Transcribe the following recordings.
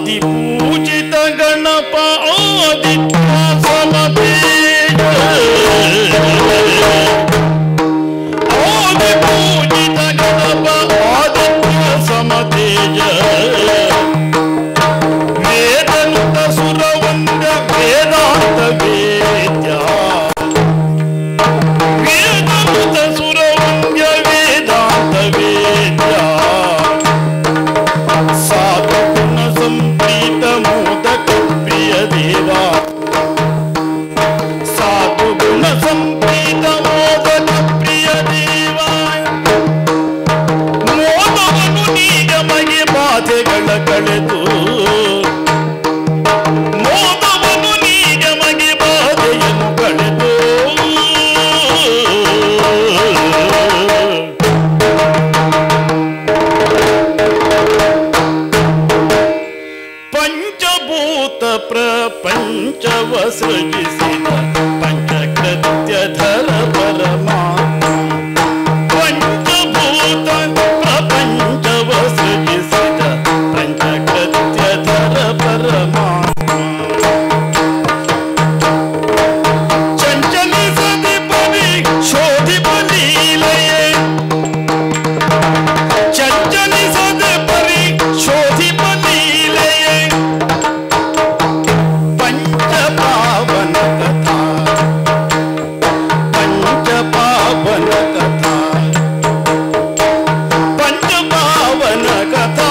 ಆದಿ ಪೂಜಿತ ಗಣಪ ಆದಿತ್ಯ ಸಮತೇಜ ಆದಿ ಪೂಜಿತ ಗಣಪ ಆದಿತ್ಯ ಸಮತೇಜ ವೇದನುತ ಸುರವಂದ ವೇದಾಂತ ವೇದ್ಯ ವೇದನುತ ಸುರವಂದ್ಯ ವೇದಾಂತ ವೇದ್ಯ ಸಾಧು ಗುಣ ಸಂಪ್ರೀತ ಮೋದಕ ಪ್ರಿಯ ದೇವ ಸಾಧು ಗುಣ ಸಂಪ್ರೀತ ಮೋದಕ ಪ್ರಿಯ ದೇವ ಮೋದವನ್ನು ನೀಗ ಮಗೆ ಬಾಧೆಗಳ ಕಳೆದು ಮೋದವನ್ನು ನೀಗ ಮಗೆ ಬಾಧೆಯನ್ನು ಕಳೆದು ಪಂಚಭೂತ ಪ್ರಪಂಚವ ಸೃಜಿಸಿದ ಪಂಚಕೃತ್ಯಧರ ಪರಮಾತ್ಮ ಪಂಚಭೂತ ಪ್ರಪಂಚವ ಸೃಜಿಸಿದ ಪಂಚಕೃತ್ಯಧರ ಪರಮಾತ್ಮ ಚಂಚಲಿಸದೆ ಪರಿ ಶೋಧಿಪ ಲೀಲೆಯೇ ಚಂಚಲಿಸದೆ ಪರಿ ಶೋಧಿಪ ಲೀಲೆಯೇ ಪಂಚಪಾವನ ಕಥಾ ಪಂಚಪಾವನ ಕಥಾ ಪಂಚಪಾವನ ಕಥಾ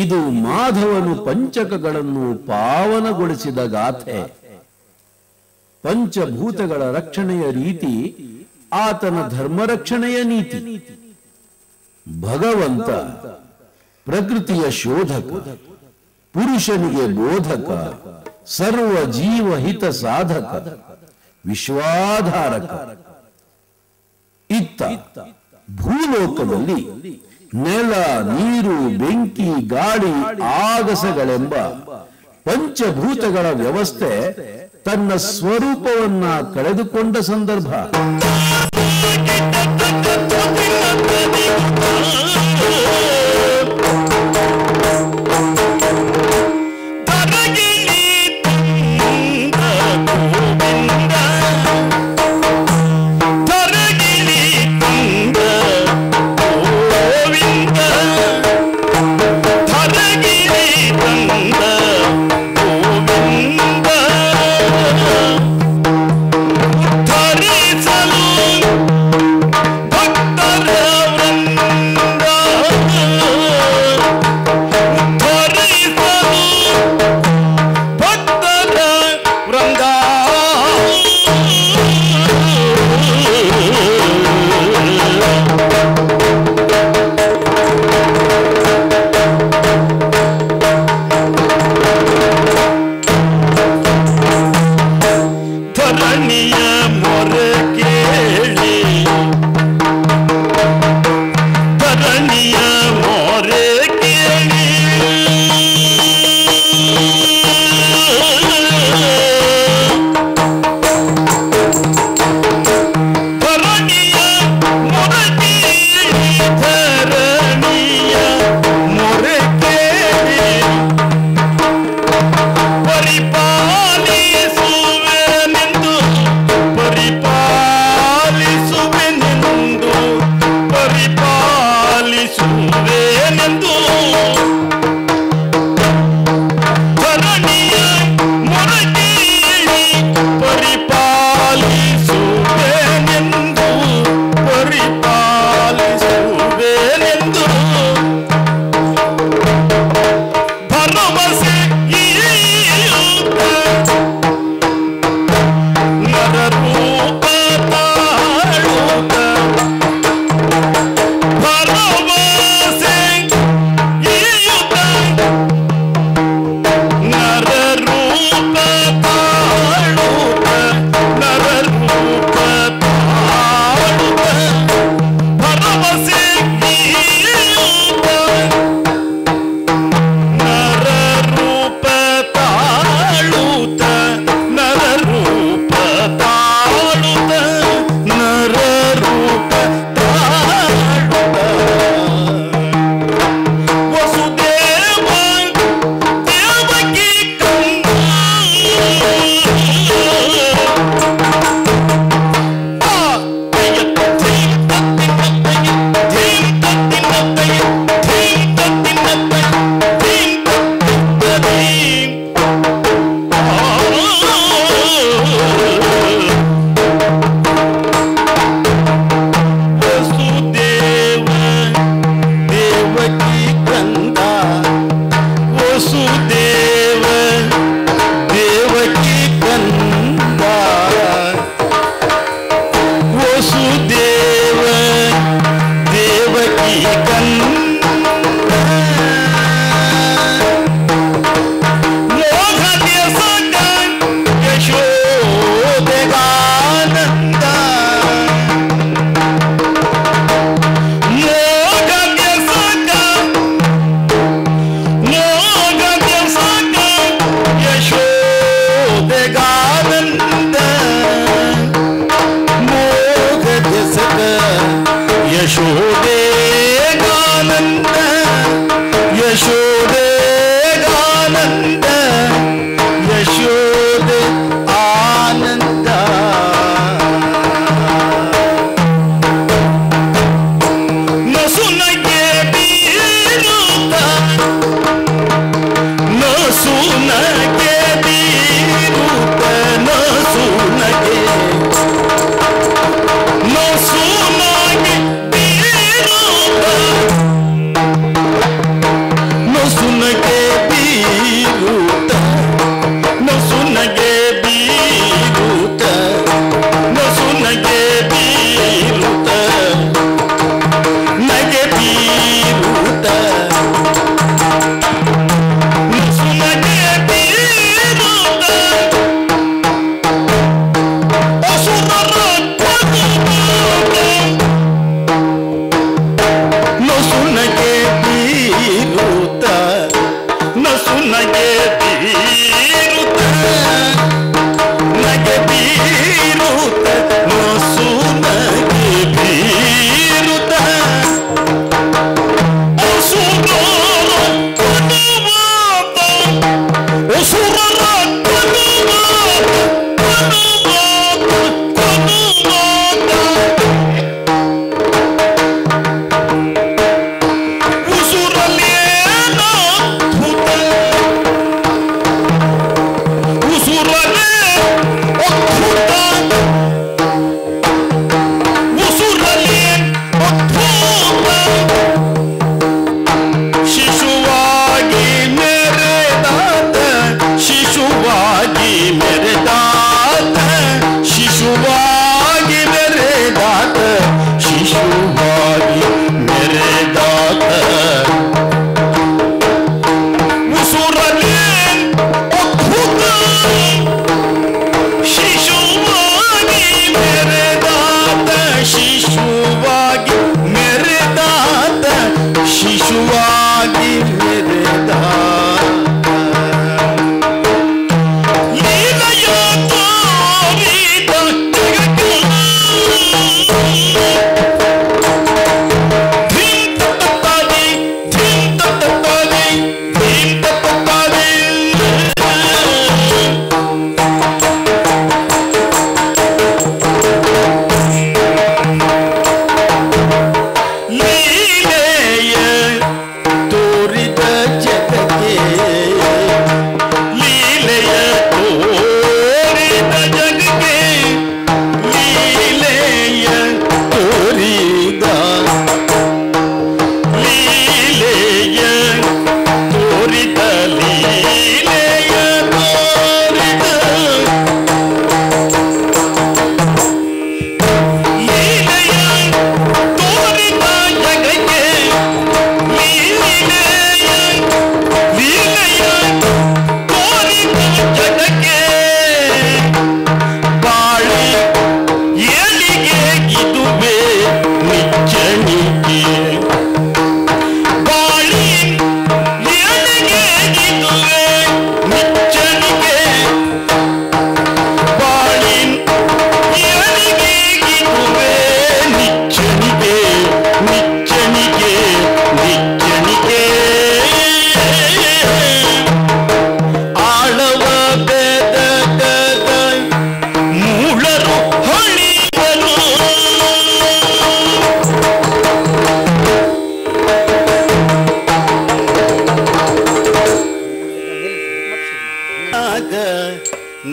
ಇದು ಮಾಧವನು ಪಂಚಕಗಳನ್ನು ಪಾವನಗೊಳಿಸಿದ ಗಾಥೆ. ಪಂಚಭೂತಗಳ ರಕ್ಷಣೆಯ ರೀತಿ ಆತನ ಧರ್ಮರಕ್ಷಣೆಯ ನೀತಿ. ಭಗವಂತ ಪ್ರಕೃತಿಯ ಶೋಧಕ, ಪುರುಷನಿಗೆ ಬೋಧಕ, ಸರ್ವ ಜೀವ ಹಿತ ಸಾಧಕ, ವಿಶ್ವಾಧಾರಕ. ಇತ್ತ ಭೂಲೋಕದಲ್ಲಿ ನೆಲ, ನೀರು, ಬೆಂಕಿ, ಗಾಳಿ, ಆಗಸಗಳೆಂಬ ಪಂಚಭೂತಗಳ ವ್ಯವಸ್ಥೆ ತನ್ನ ಸ್ವರೂಪವನ್ನ ಕಳೆದುಕೊಂಡ ಸಂದರ್ಭ. ಧರಿಸಲು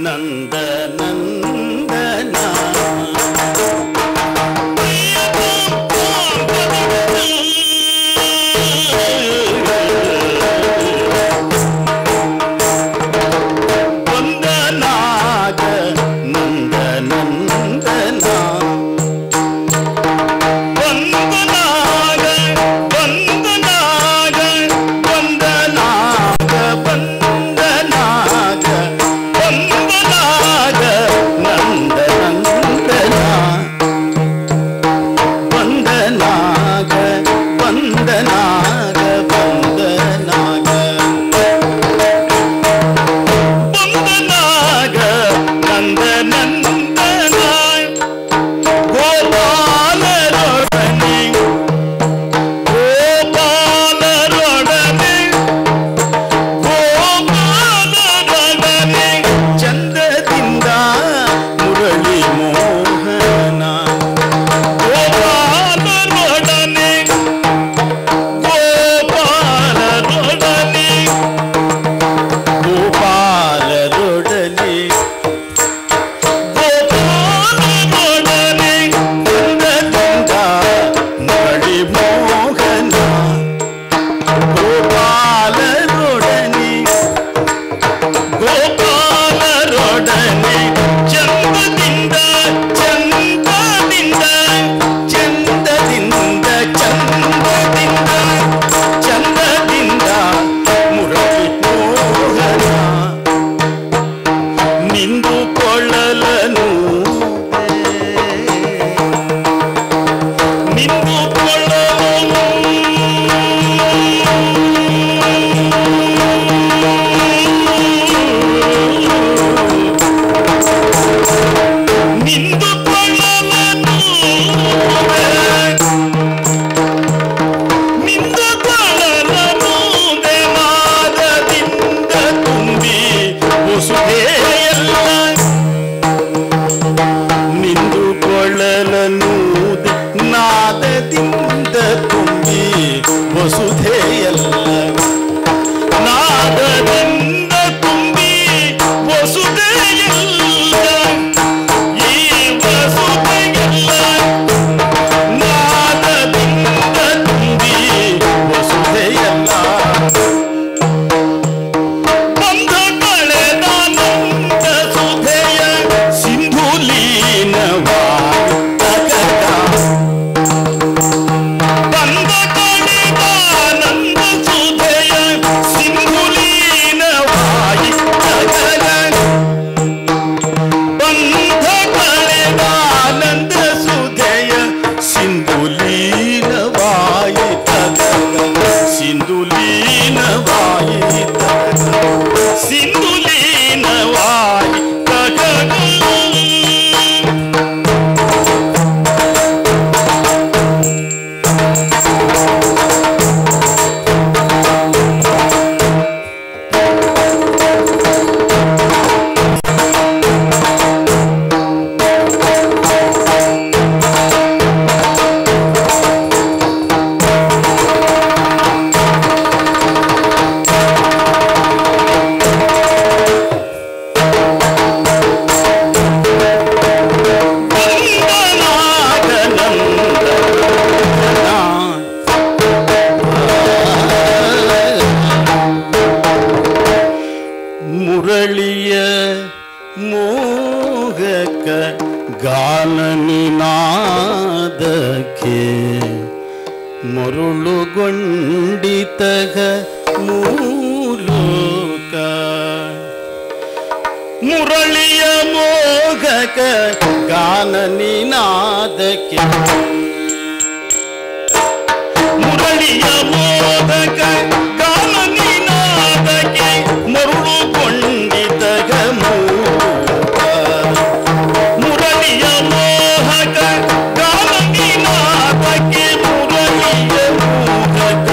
ನಂದ ಮುರಳಿಯ ಮೋಹಕ ಗಾನ ನಿನಾದಕ್ಕೆ ಮರುಳುಗೊಂಡಿತಗ ಮೂಲೋಕ ಮುರಳಿಯ ಮೋಹಕ ಗಾನ ನಿನಾದಕ್ಕೆ ಮುರಳಿಯ ಮೋಹಕ ಗಾನ ನಿನಾದಕ್ಕೆ ಮರುಳುಗೊಂಡಿತಗ ಮೂಲೋಕ ಮುರಳಿಯ ಮೋಹಕ ಗಾನ ನಿನಾದಕ್ಕೆ ಮುರಳಿಯ ಮೋಹಕ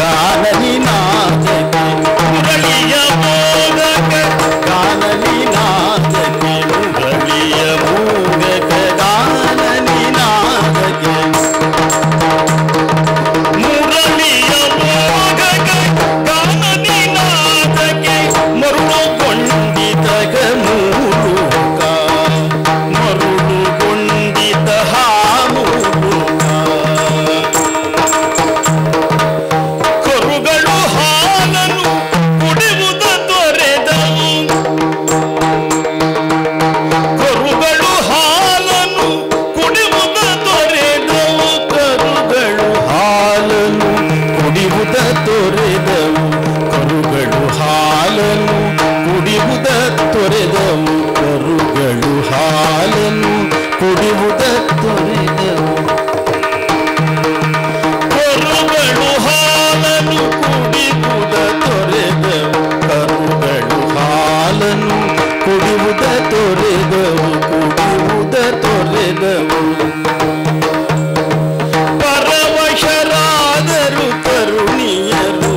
ಗಾನ ನಿನಾದಕ್ಕೆ ಮುರಳಿಯ ಮೋಹಕ ಗಾನ ನಿನಾದಕ್ಕೆ ಮುರಳಿಯ ಮೋಹಕ ಗಾನ ನಿನಾದಕ್ಕೆ ಮುರಳಿಯ ಮೋಹಕ ಗಾನ ನಿನಾದಕ್ಕೆ ಮರುಳುಗೊಂಡಿತಗ ಮೂಲೋಕ ಮರುಳುಗೊಂಡಿತ ಮೂಲೋಕ ಕರುಗಳು ಹಾಲನ್ನು ಕುಡಿಯುವುದ ತೊರೆದವು ಕರುಗಳು ಹಾಲನ್ನು ಕುಡಿಯುವುದ ತೊರೆದವು ಕರುಗಳು ಹಾಲನ್ನು ಕುಡಿಯುವುದ ತೊರೆದವು ಕರುಗಳು ಹಾಲನ್ನು ಕುಡಿಯುವುದ ತೊರೆದವು ಕರುಗಳು ಹಾಲನ್ನು ಕುಡಿಯುವುದ ತೊರೆದವು ಕರುಗಳು ಹಾಲನ್ನು ಕುಡಿಯುವುದ ತೊರೆದವು ಕರುಗಳು ಹಾಲನ್ನು ಕುಡಿಯುವುದ ತೊರೆದವು ಕುಡಿಯುವುದ ತೊರೆದವು ಪರವಶರಾದರು ತರುಣಿಯರು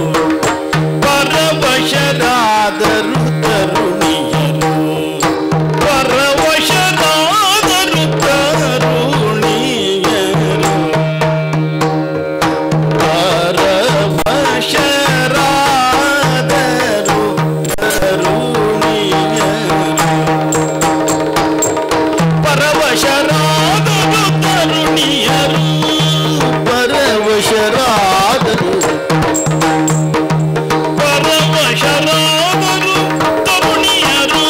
ಪರವಶರಾದರು ತರುಣಿಯರು ಪರವಶರಾದರು ತರುಣಿಯರು ಪರವಶರಾದರು ತರುಣಿಯರು ಪರವಶರಾದರು ತರುಣಿಯರು ಪರವಶರಾದರು ಪರವಶರಾದರು ತರುಣಿಯರು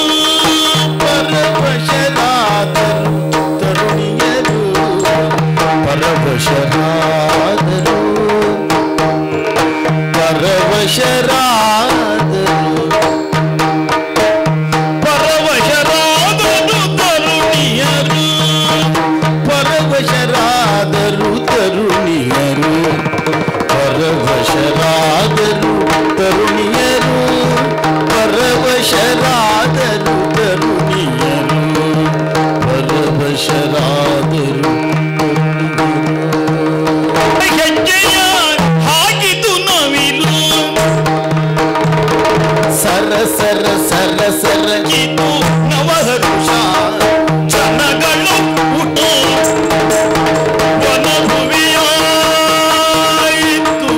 ಪರವಶರಾದರು ತರುಣಿಯರು ಪರವಶರಾದರು ಪರವಶರಾದರು ಪರವಶರಾದರು ತರುಣಿಯರು ಪರವಶರಾದರು ತರುಣಿಯರು ಪರವಶರಾದರು ತರುಣಿಯರು ಪರವಶರಾದರು ತರುಣಿಯರು ಪರವಶರಾದರು ಹೆಜ್ಜೆಯ ಹಾಕಿತು ನವಿಲು ಸರ ಸರ ಸರ ಸರ ಇದು ನವಹರುಷ ಜನಗಳು ಹುಟ್ಟಿ ವನಭುವಿಯಾಯಿತು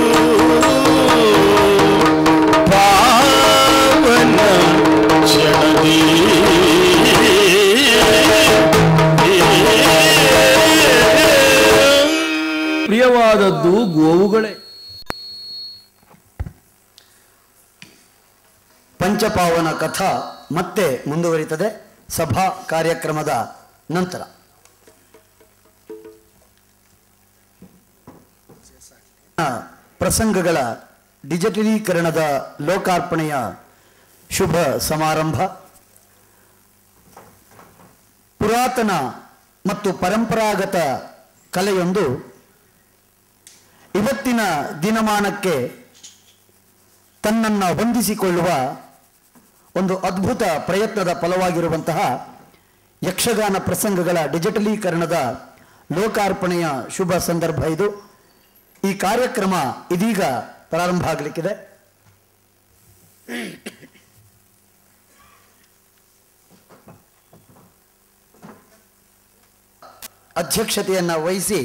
ಪಾವನ ಕ್ಷಣದಿ ಪ್ರಿಯವಾದದ್ದು ಗೋವುಗಳೇ. ಪಂಚಪಾವನ ಕಥಾ ಮತ್ತೆ ಮುಂದುವರಿತದೆ ಸಭಾ ಕಾರ್ಯಕ್ರಮದ ನಂತರ. ಪ್ರಸಂಗಗಳ ಡಿಜಿಟಲೀಕರಣದ ಲೋಕಾರ್ಪಣೆಯ ಶುಭ ಸಮಾರಂಭ. ಪುರಾತನ ಮತ್ತು ಪರಂಪರಾಗತ ಕಲೆಯೊಂದು ಇವತ್ತಿನ ದಿನಮಾನಕ್ಕೆ ತನ್ನನ್ನು ಹೊಂದಿಸಿಕೊಳ್ಳುವ ಒಂದು ಅದ್ಭುತ ಪ್ರಯತ್ನದ ಫಲವಾಗಿರುವಂತಹ ಯಕ್ಷಗಾನ ಪ್ರಸಂಗಗಳ ಡಿಜಿಟಲೀಕರಣದ ಲೋಕಾರ್ಪಣೆಯ ಶುಭ ಸಂದರ್ಭ ಇದು. ಈ ಕಾರ್ಯಕ್ರಮ ಇದೀಗ ಪ್ರಾರಂಭ ಆಗಲಿಕ್ಕಿದೆ. ಅಧ್ಯಕ್ಷತೆಯನ್ನು ವಹಿಸಿ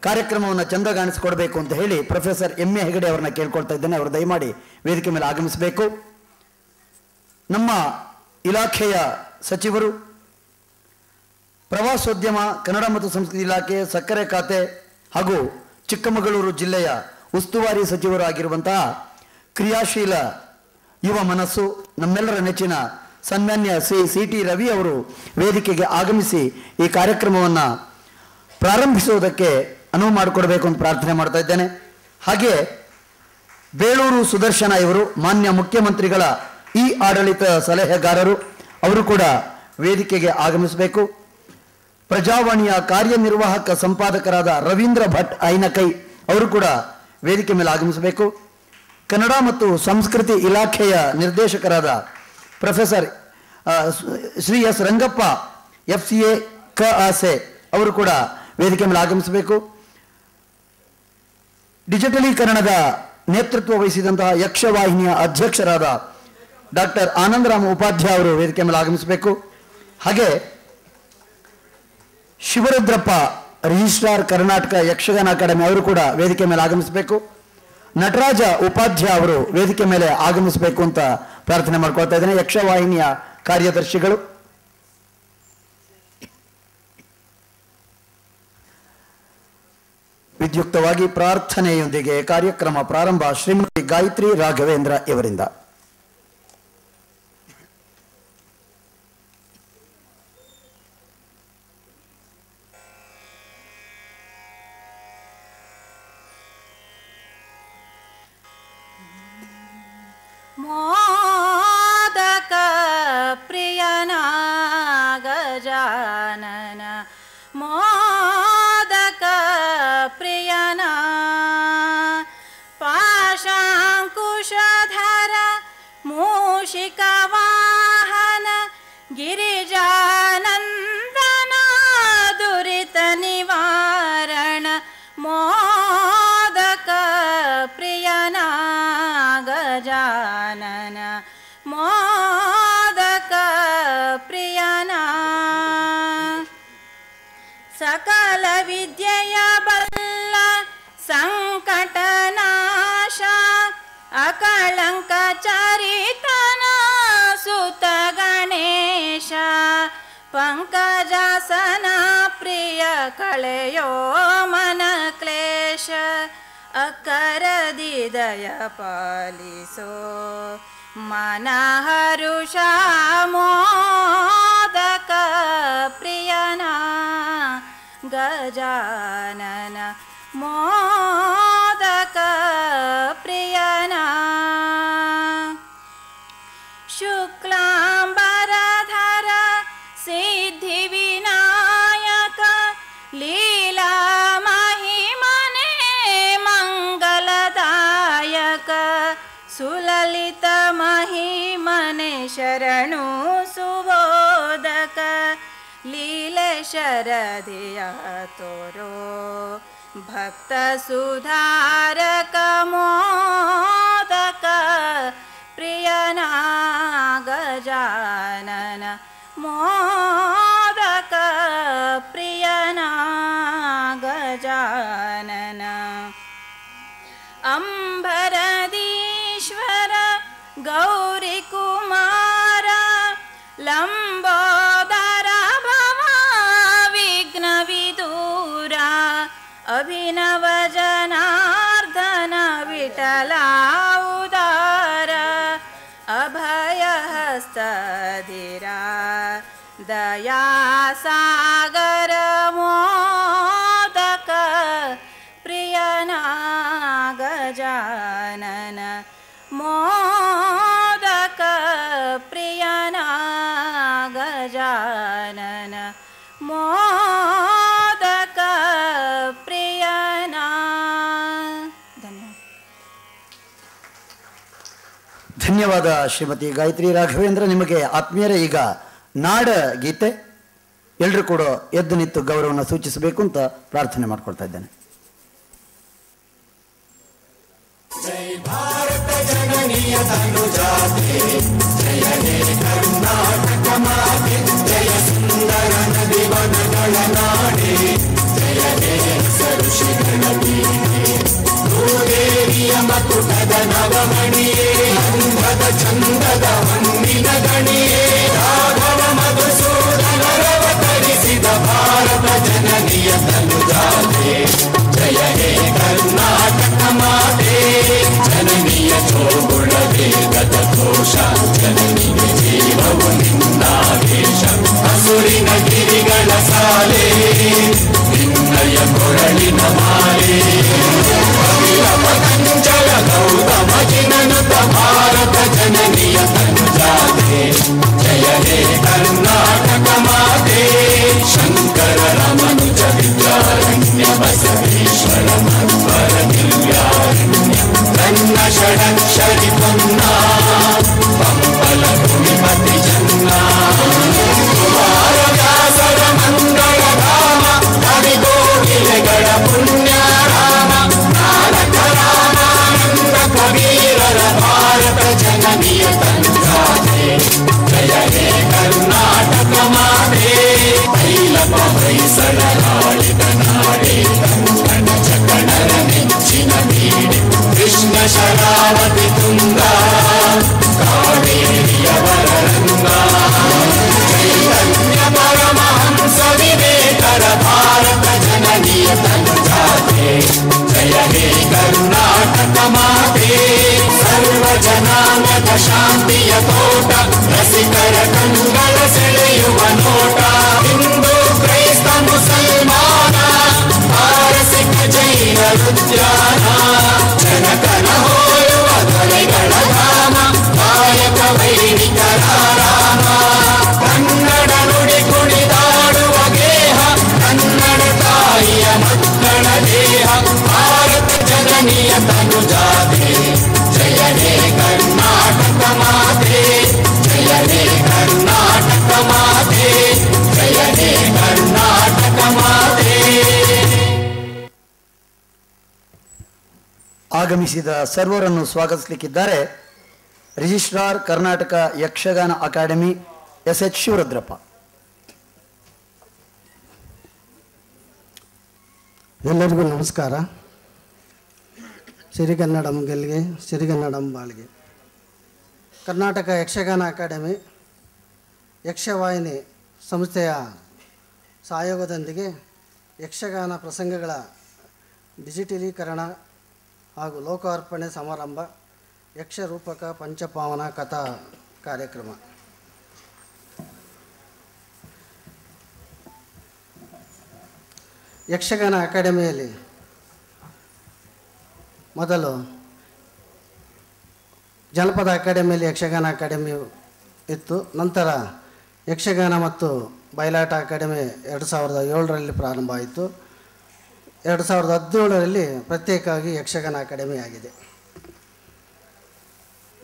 ಕಾರ್ಯಕ್ರಮವನ್ನು ಚಂದಗಾಣಿಸಿಕೊಡಬೇಕು ಅಂತ ಹೇಳಿ ಪ್ರೊಫೆಸರ್ ಎಂ ಎ ಹೆಗಡೆ ಅವರನ್ನ ಕೇಳ್ಕೊಳ್ತಾ ಇದ್ದೇನೆ. ಅವರು ದಯಮಾಡಿ ವೇದಿಕೆ ಮೇಲೆ ಆಗಮಿಸಬೇಕು. ನಮ್ಮ ಇಲಾಖೆಯ ಸಚಿವರು, ಪ್ರವಾಸೋದ್ಯಮ, ಕನ್ನಡ ಮತ್ತು ಸಂಸ್ಕೃತಿ ಇಲಾಖೆ, ಸಕ್ಕರೆ ಖಾತೆ ಹಾಗೂ ಚಿಕ್ಕಮಗಳೂರು ಜಿಲ್ಲೆಯ ಉಸ್ತುವಾರಿ ಸಚಿವರು ಆಗಿರುವಂತಹ ಕ್ರಿಯಾಶೀಲ ಯುವ ಮನಸ್ಸು ನಮ್ಮೆಲ್ಲರ ನೆಚ್ಚಿನ ಸನ್ಮಾನ್ಯ ಸಿ ಟಿ ರವಿ ಅವರು ವೇದಿಕೆಗೆ ಆಗಮಿಸಿ ಈ ಕಾರ್ಯಕ್ರಮವನ್ನು ಪ್ರಾರಂಭಿಸುವುದಕ್ಕೆ ಅನುವು ಮಾಡಿಕೊಡಬೇಕು ಅಂತ ಪ್ರಾರ್ಥನೆ ಮಾಡ್ತಾ ಇದ್ದೇನೆ. ಹಾಗೆ ಬೇಳೂರು ಸುದರ್ಶನ ಇವರು ಮಾನ್ಯ ಮುಖ್ಯಮಂತ್ರಿಗಳ ಈ ಆಡಳಿತ ಸಲಹೆಗಾರರು, ಅವರು ಕೂಡ ವೇದಿಕೆಗೆ ಆಗಮಿಸಬೇಕು. ಪ್ರಜಾವಾಣಿಯ ಕಾರ್ಯನಿರ್ವಾಹಕ ಸಂಪಾದಕರಾದ ರವೀಂದ್ರ ಭಟ್ ಐನಕೈ ಅವರು ಕೂಡ ವೇದಿಕೆ ಮೇಲೆ ಆಗಮಿಸಬೇಕು. ಕನ್ನಡ ಮತ್ತು ಸಂಸ್ಕೃತಿ ಇಲಾಖೆಯ ನಿರ್ದೇಶಕರಾದ professor Shri S Rangappa FCA ಕ ಅವರು ಕೂಡ ವೇದಿಕೆ ಮೇಲೆ ಆಗಮಿಸಬೇಕು. ಡಿಜಿಟಲೀಕರಣದ ನೇತೃತ್ವ ವಹಿಸಿದಂತಹ ಯಕ್ಷವಾಹಿನಿಯ ಅಧ್ಯಕ್ಷರಾದ ಡಾಕ್ಟರ್ ಆನಂದರಾಮ ಉಪಾಧ್ಯಾಯ ಅವರು ವೇದಿಕೆ ಮೇಲೆ ಆಗಮಿಸಬೇಕು. ಹಾಗೆ ಶಿವರುದ್ರಪ್ಪ ರಿಜಿಸ್ಟ್ರಾರ್ ಕರ್ನಾಟಕ ಯಕ್ಷಗಾನ ಅಕಾಡೆಮಿ ಅವರು ಕೂಡ ವೇದಿಕೆ ಮೇಲೆ ಆಗಮಿಸಬೇಕು. ನಟರಾಜ ಉಪಾಧ್ಯಾಯ ಅವರು ವೇದಿಕೆ ಮೇಲೆ ಆಗಮಿಸಬೇಕು ಅಂತ ಪ್ರಾರ್ಥನೆ ಮಾಡ್ಕೊಳ್ತಾ ಇದ್ದೇನೆ. ಯಕ್ಷವಾಹಿನಿಯ ಕಾರ್ಯದರ್ಶಿಗಳು. ವಿದ್ಯುಕ್ತವಾಗಿ ಪ್ರಾರ್ಥನೆಯೊಂದಿಗೆ ಕಾರ್ಯಕ್ರಮ ಪ್ರಾರಂಭ. ಶ್ರೀಮತಿ ಗಾಯತ್ರಿ ರಾಘವೇಂದ್ರ ಇವರಿಂದ. ಮೋದಕ ಪ್ರಿಯನ ಗಜಾನನ ಮೋದಕ ಪ್ರಿಯನ ಪಾಶಾಂಕುಶಧರ ಮೂಷಿಕ ವಾಹನ ಗಿರಿಜಾನಂದನ ದುರಿತ ನಿವಾರಣ ಮೋದಕ ಪ್ರಿಯನ ಗಜಾನನ ಮೋದಕ ಪ್ರಿಯನ ಸಕಲ ವಿದ್ಯೆಯ ಬಲ್ಲ ಸಂಕಟನಾಶ ಅಕಳಂಕ ಚರಿತನ ಸುತ ಗಣೇಶ ಪಂಕಜಾಸನ ಪ್ರಿಯ ಕಳೆಯೋ ಮನ ಕ್ಲೇಶ ಅಕರದಿ ದಯ ಪಾಲಿಸೋ ಮನಹರುಷ ಮೋದಕ ಪ್ರಿಯನ ಗಜಾನನ ಮೋದಕ ಪ್ರಿಯನ ಶುಕ್ಲಾಂಬರಧರ ಸಿದ್ಧಿ ವಿನಾಯಕ ಲೀಲಾ ಮಹಿಮನೆ ಮಂಗಲದಾಯಕ ಸುಲಲಿತ ಮಹಿಮನೆ ಶರಣು ಸುಬೋಧಕ ಲೀಲೆ ಶರದಿಯ ತೋರೋ ಭಕ್ತ ಸುಧಾರಕ ಮೋದಕ ಪ್ರಿಯನ ಗಜಾನನ ಮೋದಕ ಪ್ರಿಯನ ಗಜಾನನ ಅಂಬರದೀಶ್ವರ ಗೌರಿ ಕುಮಾರ ಲಂಬೋದರ ಭವ ವಿಘ್ನ ವಿದೂರ ಅಭಿನವ ಜನಾರ್ದನ ವಿಠಲ ಉದಾರ ಅಭಯ ಹಸ್ತಧಿರ ದಯಾ ಸಾಗರ ಮೋದಕ ಪ್ರಿಯನ ಗಜಾನನ ಮೋದಕ ಪ್ರಿಯನ ಗಜಾನನ ಮೋದಕ ಪ್ರಿಯನ. ಧನ್ಯವಾದ ಶ್ರೀಮತಿ ಗಾಯತ್ರಿ ರಾಘವೇಂದ್ರ. ನಿಮಗೆ ಆತ್ಮೀಯರೇ, ಈಗ ನಾಡ ಗೀತೆ ಎಲ್ಲರೂ ಕೂಡ ಎದ್ದು ನಿಂತು ಗೌರವವನ್ನು ಸೂಚಿಸಬೇಕು ಅಂತ ಪ್ರಾರ್ಥನೆ ಮಾಡ್ಕೊಳ್ತಾ ಇದ್ದೇನೆ. ಜೈ ಭಾರತ ಜನನೀಯ ತನುಜಾತೆ ಜಯ ಹೇ ಕರ್ನಾಟಕ ಮಾತೆ ಜಯ ಸುಂದರ ನದಿ ವನಗಳ ನಾಡೆ ಜಯ ಹೇ ಸರುಷಿಗಳ ಬೀಡೆ ಭೂದೇವಿಯ ಮಕುಟದ ನವಮಣಿಯೇ ಅಂಧದ ಚಂದದ ಮಣ್ಣಿನ ಗಣಿಯೇ ರಾಘವ ಮಧುಸೂದನರವತರಿಸಿದ ಭಾರತ ಜನನೀಯ ತನುಜಾತೆ ಜಯ ಹೇ ಕರ್ನಾಟಕ ಮಾತೆ ಜನನೀಯ ಚೋಗುಳ ವೇಗದ ಜೀವನದ ಶಾಂತಿಯ ತೋಟ ರಸಿಕರ ಕಂಗಳ ಸೆಳೆಯುವ ನೋಟ ಹಿಂದೂ ಕ್ರೈಸ್ತ ಮುಸಲ್ಮಾನ ಪಾರಸಿಕ ಜೈನ ಉದ್ಯಾನ ಜನಕನ ಹೋಲುವ ದೊರೆಗಳ ಧಾಮ ಕಾಯಕ ವೈಣಿಕರ ರಾಮ ಕನ್ನಡ ನುಡಿ ಕುಣಿದಾಡುವ ಗೇಹ ಕನ್ನಡ ತಾಯಿಯ ಮಕ್ಕಳ ದೇಹ ಭಾರತ ಜನನಿಯ ತನುಜಾತೆ ಜಯ ಹೇ ಕರ್ನಾಟಕ ಮಾತೆ ಜಯ ಹೇ ಕರ್ನಾಟಕ ಮಾತೆ ಜಯ ಹೇ ಕರ್ನಾಟಕ ಮಾತೆ. ಆಗಮಿಸಿದ ಸರ್ವರನ್ನು ಸ್ವಾಗತಿಸಲಿಕ್ಕಿದ್ದಾರೆ ರಿಜಿಸ್ಟ್ರಾರ್ ಕರ್ನಾಟಕ ಯಕ್ಷಗಾನ ಅಕಾಡೆಮಿ ಎಸ್.ಎಚ್. ಶಿವರುದ್ರಪ್ಪ. ಎಲ್ಲರಿಗೂ ನಮಸ್ಕಾರ. ಸಿರಿಗನ್ನಡಂ ಗೆಲ್ಗೆ ಸಿರಿಗನ್ನಡಂ ಬಾಳ್ಗೆ. ಕರ್ನಾಟಕ ಯಕ್ಷಗಾನ ಅಕಾಡೆಮಿ ಯಕ್ಷವಾಹಿನಿ ಸಂಸ್ಥೆಯ ಸಹಯೋಗದೊಂದಿಗೆ ಯಕ್ಷಗಾನ ಪ್ರಸಂಗಗಳ ಡಿಜಿಟಲೀಕರಣ ಹಾಗೂ ಲೋಕಾರ್ಪಣೆ ಸಮಾರಂಭ ಯಕ್ಷರೂಪಕ ಪಂಚಪಾವನ ಕಥಾ ಕಾರ್ಯಕ್ರಮ. ಯಕ್ಷಗಾನ ಅಕಾಡೆಮಿಯಲ್ಲಿ ಮೊದಲು ಜನಪದ ಅಕಾಡೆಮಿಯಲ್ಲಿ ಯಕ್ಷಗಾನ ಅಕಾಡೆಮಿ ಇತ್ತು. ನಂತರ ಯಕ್ಷಗಾನ ಮತ್ತು ಬಯಲಾಟ ಅಕಾಡೆಮಿ 2007ರಲ್ಲಿ ಪ್ರಾರಂಭ ಆಯಿತು. 2017ರಲ್ಲಿ ಪ್ರತ್ಯೇಕವಾಗಿ ಯಕ್ಷಗಾನ ಅಕಾಡೆಮಿ ಆಗಿದೆ.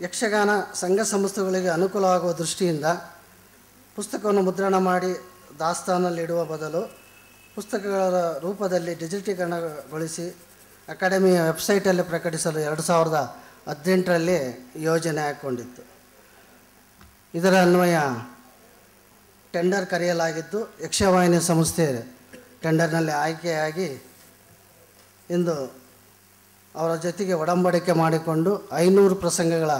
ಯಕ್ಷಗಾನ ಸಂಘ ಸಂಸ್ಥೆಗಳಿಗೆ ಅನುಕೂಲವಾಗುವ ದೃಷ್ಟಿಯಿಂದ ಪುಸ್ತಕವನ್ನು ಮುದ್ರಣ ಮಾಡಿ ದಾಸ್ತಾನಲ್ಲಿಡುವ ಬದಲು ಪುಸ್ತಕಗಳ ರೂಪದಲ್ಲಿ ಡಿಜಿಟೀಕರಣಗೊಳಿಸಿ ಅಕಾಡೆಮಿಯ ವೆಬ್ಸೈಟಲ್ಲಿ ಪ್ರಕಟಿಸಲು 2018ರಲ್ಲಿ ಯೋಜನೆ ಹಾಕ್ಕೊಂಡಿತ್ತು. ಇದರ ಅನ್ವಯ ಟೆಂಡರ್ ಕರೆಯಲಾಗಿದ್ದು ಯಕ್ಷವಾಹಿನಿ ಸಂಸ್ಥೆ ಟೆಂಡರ್ನಲ್ಲಿ ಆಯ್ಕೆಯಾಗಿ ಇಂದು ಅವರ ಜೊತೆಗೆ ಒಡಂಬಡಿಕೆ ಮಾಡಿಕೊಂಡು 500 ಪ್ರಸಂಗಗಳ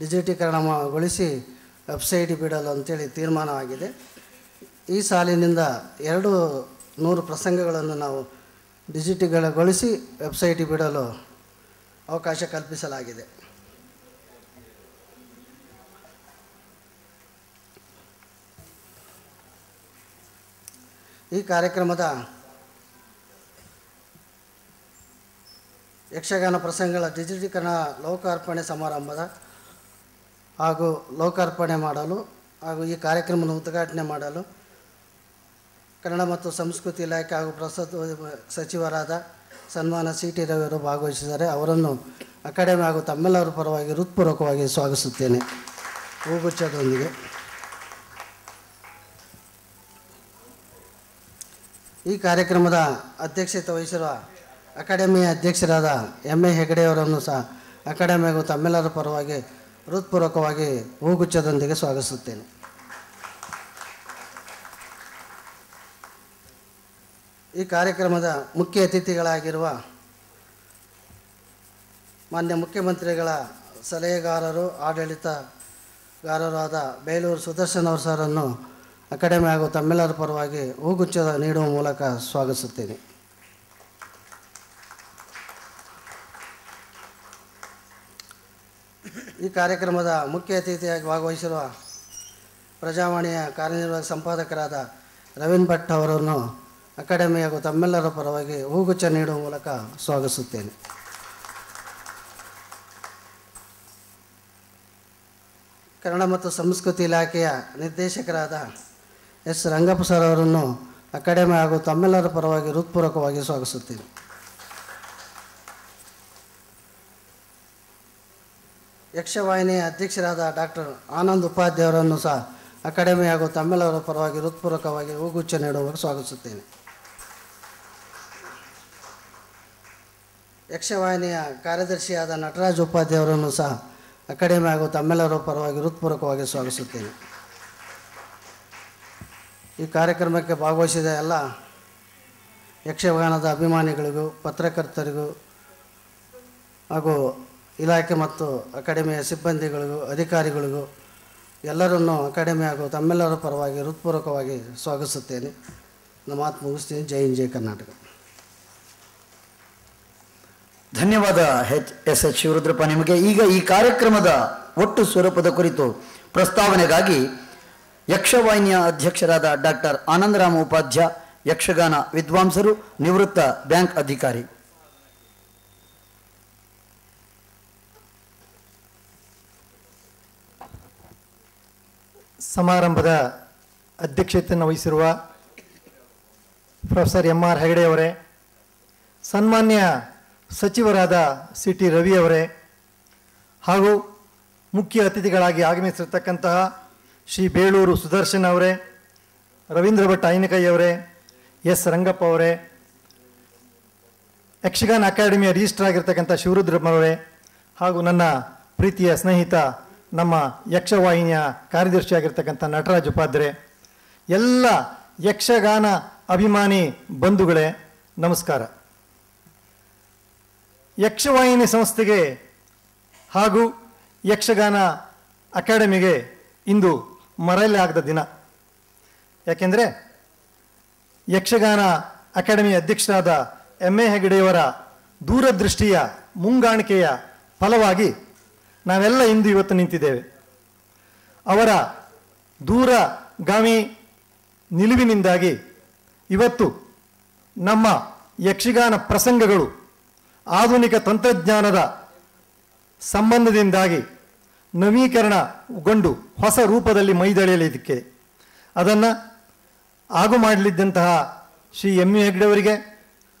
ಡಿಜಿಟೀಕರಣಗೊಳಿಸಿ ವೆಬ್ಸೈಟ್ ಬಿಡಲು ಅಂತೇಳಿ ತೀರ್ಮಾನವಾಗಿದೆ. ಈ ಸಾಲಿನಿಂದ 200 ಪ್ರಸಂಗಗಳನ್ನು ನಾವು ಡಿಜಿಟೀಕರಣಗೊಳಿಸಿ ವೆಬ್ಸೈಟ್ ಬಿಡಲು ಅವಕಾಶ ಕಲ್ಪಿಸಲಾಗಿದೆ. ಈ ಕಾರ್ಯಕ್ರಮದ ಯಕ್ಷಗಾನ ಪ್ರಸಂಗಗಳ ಡಿಜಿಟೀಕರಣ ಲೋಕಾರ್ಪಣೆ ಸಮಾರಂಭದ ಹಾಗೂ ಲೋಕಾರ್ಪಣೆ ಮಾಡಲು ಹಾಗೂ ಈ ಕಾರ್ಯಕ್ರಮವನ್ನು ಉದ್ಘಾಟನೆ ಮಾಡಲು ಕನ್ನಡ ಮತ್ತು ಸಂಸ್ಕೃತಿ ಇಲಾಖೆ ಹಾಗೂ ಪ್ರಸ್ತುತ ಸಚಿವರಾದ ಸನ್ಮಾನ ಸಿ.ಟಿ. ರವಿಯವರು ಭಾಗವಹಿಸಿದ್ದಾರೆ. ಅವರನ್ನು ಅಕಾಡೆಮಿ ಹಾಗೂ ತಮ್ಮೆಲ್ಲರ ಪರವಾಗಿ ಹೃತ್ಪೂರ್ವಕವಾಗಿ ಸ್ವಾಗತಿಸುತ್ತೇನೆ ಹೂಗುಚ್ಛದೊಂದಿಗೆ. ಈ ಕಾರ್ಯಕ್ರಮದ ಅಧ್ಯಕ್ಷತೆ ವಹಿಸಿರುವ ಅಕಾಡೆಮಿಯ ಅಧ್ಯಕ್ಷರಾದ ಎಂ.ಎ. ಹೆಗಡೆಯವರನ್ನು ಸಹ ಅಕಾಡೆಮಿ ಹಾಗೂ ತಮ್ಮೆಲ್ಲರ ಪರವಾಗಿ ಹೃತ್ಪೂರ್ವಕವಾಗಿ ಹೂಗುಚ್ಛದೊಂದಿಗೆ ಸ್ವಾಗತಿಸುತ್ತೇನೆ. ಈ ಕಾರ್ಯಕ್ರಮದ ಮುಖ್ಯ ಅತಿಥಿಗಳಾಗಿರುವ ಮಾನ್ಯ ಮುಖ್ಯಮಂತ್ರಿಗಳ ಸಲಹೆಗಾರರು ಆಡಳಿತಗಾರರಾದ ಬೇಲೂರು ಸುದರ್ಶನ್ ಅವರು ಸರನ್ನು ಅಕಾಡೆಮಿ ಹಾಗೂ ತಮ್ಮೆಲ್ಲರ ಪರವಾಗಿ ಹೂಗುಚ್ಛ ನೀಡುವ ಮೂಲಕ ಸ್ವಾಗತಿಸುತ್ತೇನೆ. ಈ ಕಾರ್ಯಕ್ರಮದ ಮುಖ್ಯ ಅತಿಥಿಯಾಗಿ ಭಾಗವಹಿಸಿರುವ ಪ್ರಜಾವಾಣಿಯ ಕಾರ್ಯನಿರ್ವಾಹಕ ಸಂಪಾದಕರಾದ ರವೀನ್ ಭಟ್ ಅವರನ್ನು ಅಕಾಡೆಮಿ ಹಾಗೂ ತಮ್ಮೆಲ್ಲರ ಪರವಾಗಿ ಹೂಗುಚ್ಛ ನೀಡುವ ಮೂಲಕ ಸ್ವಾಗತಿಸುತ್ತೇನೆ. ಕನ್ನಡ ಮತ್ತು ಸಂಸ್ಕೃತಿ ಇಲಾಖೆಯ ನಿರ್ದೇಶಕರಾದ ಎಸ್. ರಂಗಪ್ಪ ಸರ್ ಅವರನ್ನು ಅಕಾಡೆಮಿ ಹಾಗೂ ತಮ್ಮೆಲ್ಲರ ಪರವಾಗಿ ಹೃತ್ಪೂರ್ವಕವಾಗಿ ಸ್ವಾಗತಿಸುತ್ತೇನೆ. ಯಕ್ಷವಾಹಿನಿಯ ಅಧ್ಯಕ್ಷರಾದ ಡಾಕ್ಟರ್ ಆನಂದ್ ಉಪಾಧ್ಯಾಯ ಅವರನ್ನು ಸಹ ಅಕಾಡೆಮಿ ಹಾಗೂ ತಮ್ಮೆಲ್ಲರ ಪರವಾಗಿ ಹೃತ್ಪೂರ್ವಕವಾಗಿ ಹೂಗುಚ್ಛ ನೀಡುವಾಗ ಸ್ವಾಗತಿಸುತ್ತೇನೆ. ಯಕ್ಷವಾಹಿನಿಯ ಕಾರ್ಯದರ್ಶಿಯಾದ ನಟರಾಜ್ ಉಪಾಧ್ಯಾಯ ಅವರನ್ನು ಸಹ ಅಕಾಡೆಮಿ ಹಾಗೂ ತಮ್ಮೆಲ್ಲರ ಪರವಾಗಿ ಹೃತ್ಪೂರ್ವಕವಾಗಿ ಸ್ವಾಗತಿಸುತ್ತೇನೆ. ಈ ಕಾರ್ಯಕ್ರಮಕ್ಕೆ ಭಾಗವಹಿಸಿದ ಎಲ್ಲ ಯಕ್ಷಗಾನದ ಅಭಿಮಾನಿಗಳಿಗೂ ಪತ್ರಕರ್ತರಿಗೂ ಹಾಗೂ ಇಲಾಖೆ ಮತ್ತು ಅಕಾಡೆಮಿಯ ಸಿಬ್ಬಂದಿಗಳಿಗೂ ಅಧಿಕಾರಿಗಳಿಗೂ ಎಲ್ಲರನ್ನೂ ಅಕಾಡೆಮಿ ಹಾಗೂ ತಮ್ಮೆಲ್ಲರ ಪರವಾಗಿ ಹೃತ್ಪೂರ್ವಕವಾಗಿ ಸ್ವಾಗತಿಸುತ್ತೇನೆ. ನನ್ನ ಮಾತು ಮುಗಿಸ್ತೀನಿ. ಜೈ ಹಿಂದ್, ಜೈ ಕರ್ನಾಟಕ. ಧನ್ಯವಾದ ಎಸ್ ಎಚ್ ಶಿವರುದ್ರಪ್ಪ ನಿಮಗೆ. ಈಗ ಈ ಕಾರ್ಯಕ್ರಮದ ಒಟ್ಟು ಸ್ವರೂಪದ ಕುರಿತು ಪ್ರಸ್ತಾವನೆಗಾಗಿ ಯಕ್ಷವಾಹಿನಿಯ ಅಧ್ಯಕ್ಷರಾದ ಡಾಕ್ಟರ್ ಆನಂದರಾಮ ಉಪಾಧ್ಯ, ಯಕ್ಷಗಾನ ವಿದ್ವಾಂಸರು, ನಿವೃತ್ತ ಬ್ಯಾಂಕ್ ಅಧಿಕಾರಿ. ಸಮಾರಂಭದ ಅಧ್ಯಕ್ಷತೆಯನ್ನು ವಹಿಸಿರುವ ಪ್ರೊಫೆಸರ್ MR ಹೆಗಡೆ ಅವರೇ, ಸನ್ಮಾನ್ಯ ಸಚಿವರಾದ CT ರವಿ ಅವರೇ, ಹಾಗೂ ಮುಖ್ಯ ಅತಿಥಿಗಳಾಗಿ ಆಗಮಿಸಿರ್ತಕ್ಕಂತಹ ಶ್ರೀ ಬೇಳೂರು ಸುದರ್ಶನ್ ಅವರೇ, ರವೀಂದ್ರ ಭಟ್ ಐನಕೈ ಅವರೇ, ಎಸ್ ರಂಗಪ್ಪ ಅವರೇ, ಯಕ್ಷಗಾನ ಅಕಾಡೆಮಿಯ ರಿಜಿಸ್ಟ್ರಾರ್ ಆಗಿರ್ತಕ್ಕಂಥ ಶಿವರುದ್ರಪ್ಪ ಅವರೇ, ಹಾಗೂ ನನ್ನ ಪ್ರೀತಿಯ ಸ್ನೇಹಿತ ನಮ್ಮ ಯಕ್ಷವಾಹಿನಿಯ ಕಾರ್ಯದರ್ಶಿಯಾಗಿರ್ತಕ್ಕಂಥ ನಟರಾಜ್ ಉಪಾಧ್ರೆ, ಎಲ್ಲ ಯಕ್ಷಗಾನ ಅಭಿಮಾನಿ ಬಂಧುಗಳೇ ನಮಸ್ಕಾರ. ಯಕ್ಷವಾಹಿನಿ ಸಂಸ್ಥೆಗೆ ಹಾಗೂ ಯಕ್ಷಗಾನ ಅಕಾಡೆಮಿಗೆ ಇಂದು ಮರೆಯಲಾಗದ ದಿನ. ಯಾಕೆಂದರೆ ಯಕ್ಷಗಾನ ಅಕಾಡೆಮಿಯ ಅಧ್ಯಕ್ಷರಾದ MA ಹೆಗಡೆಯವರ ದೂರದೃಷ್ಟಿಯ ಮುಂಗಾಣಿಕೆಯ ಫಲವಾಗಿ ನಾವೆಲ್ಲ ಇಂದು ಇವತ್ತು ನಿಂತಿದ್ದೇವೆ. ಅವರ ದೂರಗಾಮಿ ನಿಲುವಿನಿಂದಾಗಿ ಇವತ್ತು ನಮ್ಮ ಯಕ್ಷಗಾನ ಪ್ರಸಂಗಗಳು ಆಧುನಿಕ ತಂತ್ರಜ್ಞಾನದ ಸಂಬಂಧದಿಂದಾಗಿ ನವೀಕರಣಗೊಂಡು ಹೊಸ ರೂಪದಲ್ಲಿ ಮೈದಳೆಯಲಿದ್ದಕ್ಕೆ ಅದನ್ನು ಆಗು ಮಾಡಲಿದ್ದಂತಹ ಶ್ರೀ MA ಹೆಗಡೆ ಅವರಿಗೆ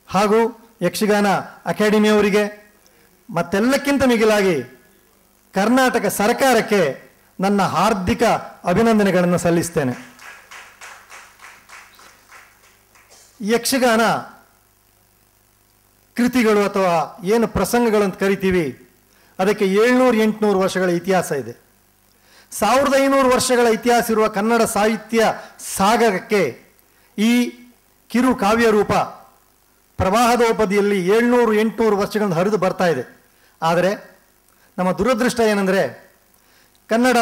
ಹಾಗೂ ಯಕ್ಷಗಾನ ಅಕಾಡೆಮಿಯವರಿಗೆ ಮತ್ತೆಲ್ಲಕ್ಕಿಂತ ಮಿಗಿಲಾಗಿ ಕರ್ನಾಟಕ ಸರ್ಕಾರಕ್ಕೆ ನನ್ನ ಹಾರ್ದಿಕ ಅಭಿನಂದನೆಗಳನ್ನು ಸಲ್ಲಿಸ್ತೇನೆ. ಯಕ್ಷಗಾನ ಕೃತಿಗಳು ಅಥವಾ ಏನು ಪ್ರಸಂಗಗಳಂತ ಕರಿತೀವಿ, ಅದಕ್ಕೆ 700-800 ವರ್ಷಗಳ ಇತಿಹಾಸ ಇದೆ. 1500 ವರ್ಷಗಳ ಇತಿಹಾಸ ಇರುವ ಕನ್ನಡ ಸಾಹಿತ್ಯ ಸಾಗರಕ್ಕೆ ಈ ಕಿರು ಕಾವ್ಯ ರೂಪ ಪ್ರವಾಹದೋಪದಿಯಲ್ಲಿ 700-800 ವರ್ಷಗಳಿಂದ ಹರಿದು ಬರ್ತಾ ಇದೆ. ಆದರೆ ನಮ್ಮ ದುರದೃಷ್ಟ ಏನಂದರೆ, ಕನ್ನಡ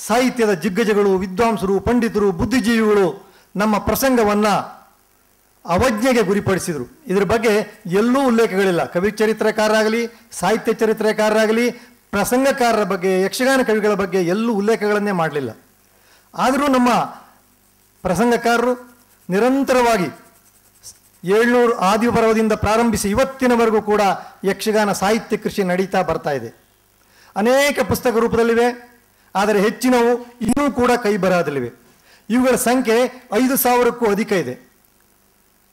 ಸಾಹಿತ್ಯದ ದಿಗ್ಗಜಗಳು, ವಿದ್ವಾಂಸರು, ಪಂಡಿತರು, ಬುದ್ಧಿಜೀವಿಗಳು ನಮ್ಮ ಪ್ರಸಂಗವನ್ನು ಅವಜ್ಞೆಗೆ ಗುರಿಪಡಿಸಿದರು. ಇದರ ಬಗ್ಗೆ ಎಲ್ಲೂ ಉಲ್ಲೇಖಗಳಿಲ್ಲ. ಕವಿ ಚರಿತ್ರಕಾರರಾಗಲಿ, ಸಾಹಿತ್ಯ ಚರಿತ್ರಕಾರರಾಗಲಿ, ಪ್ರಸಂಗಕಾರರ ಬಗ್ಗೆ, ಯಕ್ಷಗಾನ ಕವಿಗಳ ಬಗ್ಗೆ ಎಲ್ಲೂ ಉಲ್ಲೇಖಗಳನ್ನೇ ಮಾಡಲಿಲ್ಲ. ಆದರೂ ನಮ್ಮ ಪ್ರಸಂಗಕಾರರು ನಿರಂತರವಾಗಿ 700 ಆದಿಪರ್ವದಿಂದ ಪ್ರಾರಂಭಿಸಿ ಇವತ್ತಿನವರೆಗೂ ಕೂಡ ಯಕ್ಷಗಾನ ಸಾಹಿತ್ಯ ಕೃಷಿ ನಡೀತಾ ಬರ್ತಾ ಇದೆ. ಅನೇಕ ಪುಸ್ತಕ ರೂಪದಲ್ಲಿವೆ, ಆದರೆ ಹೆಚ್ಚಿನವು ಇನ್ನೂ ಕೂಡ ಕೈ ಬರಹದಲ್ಲಿವೆ. ಇವುಗಳ ಸಂಖ್ಯೆ 5000ಕ್ಕೂ ಅಧಿಕ ಇದೆ.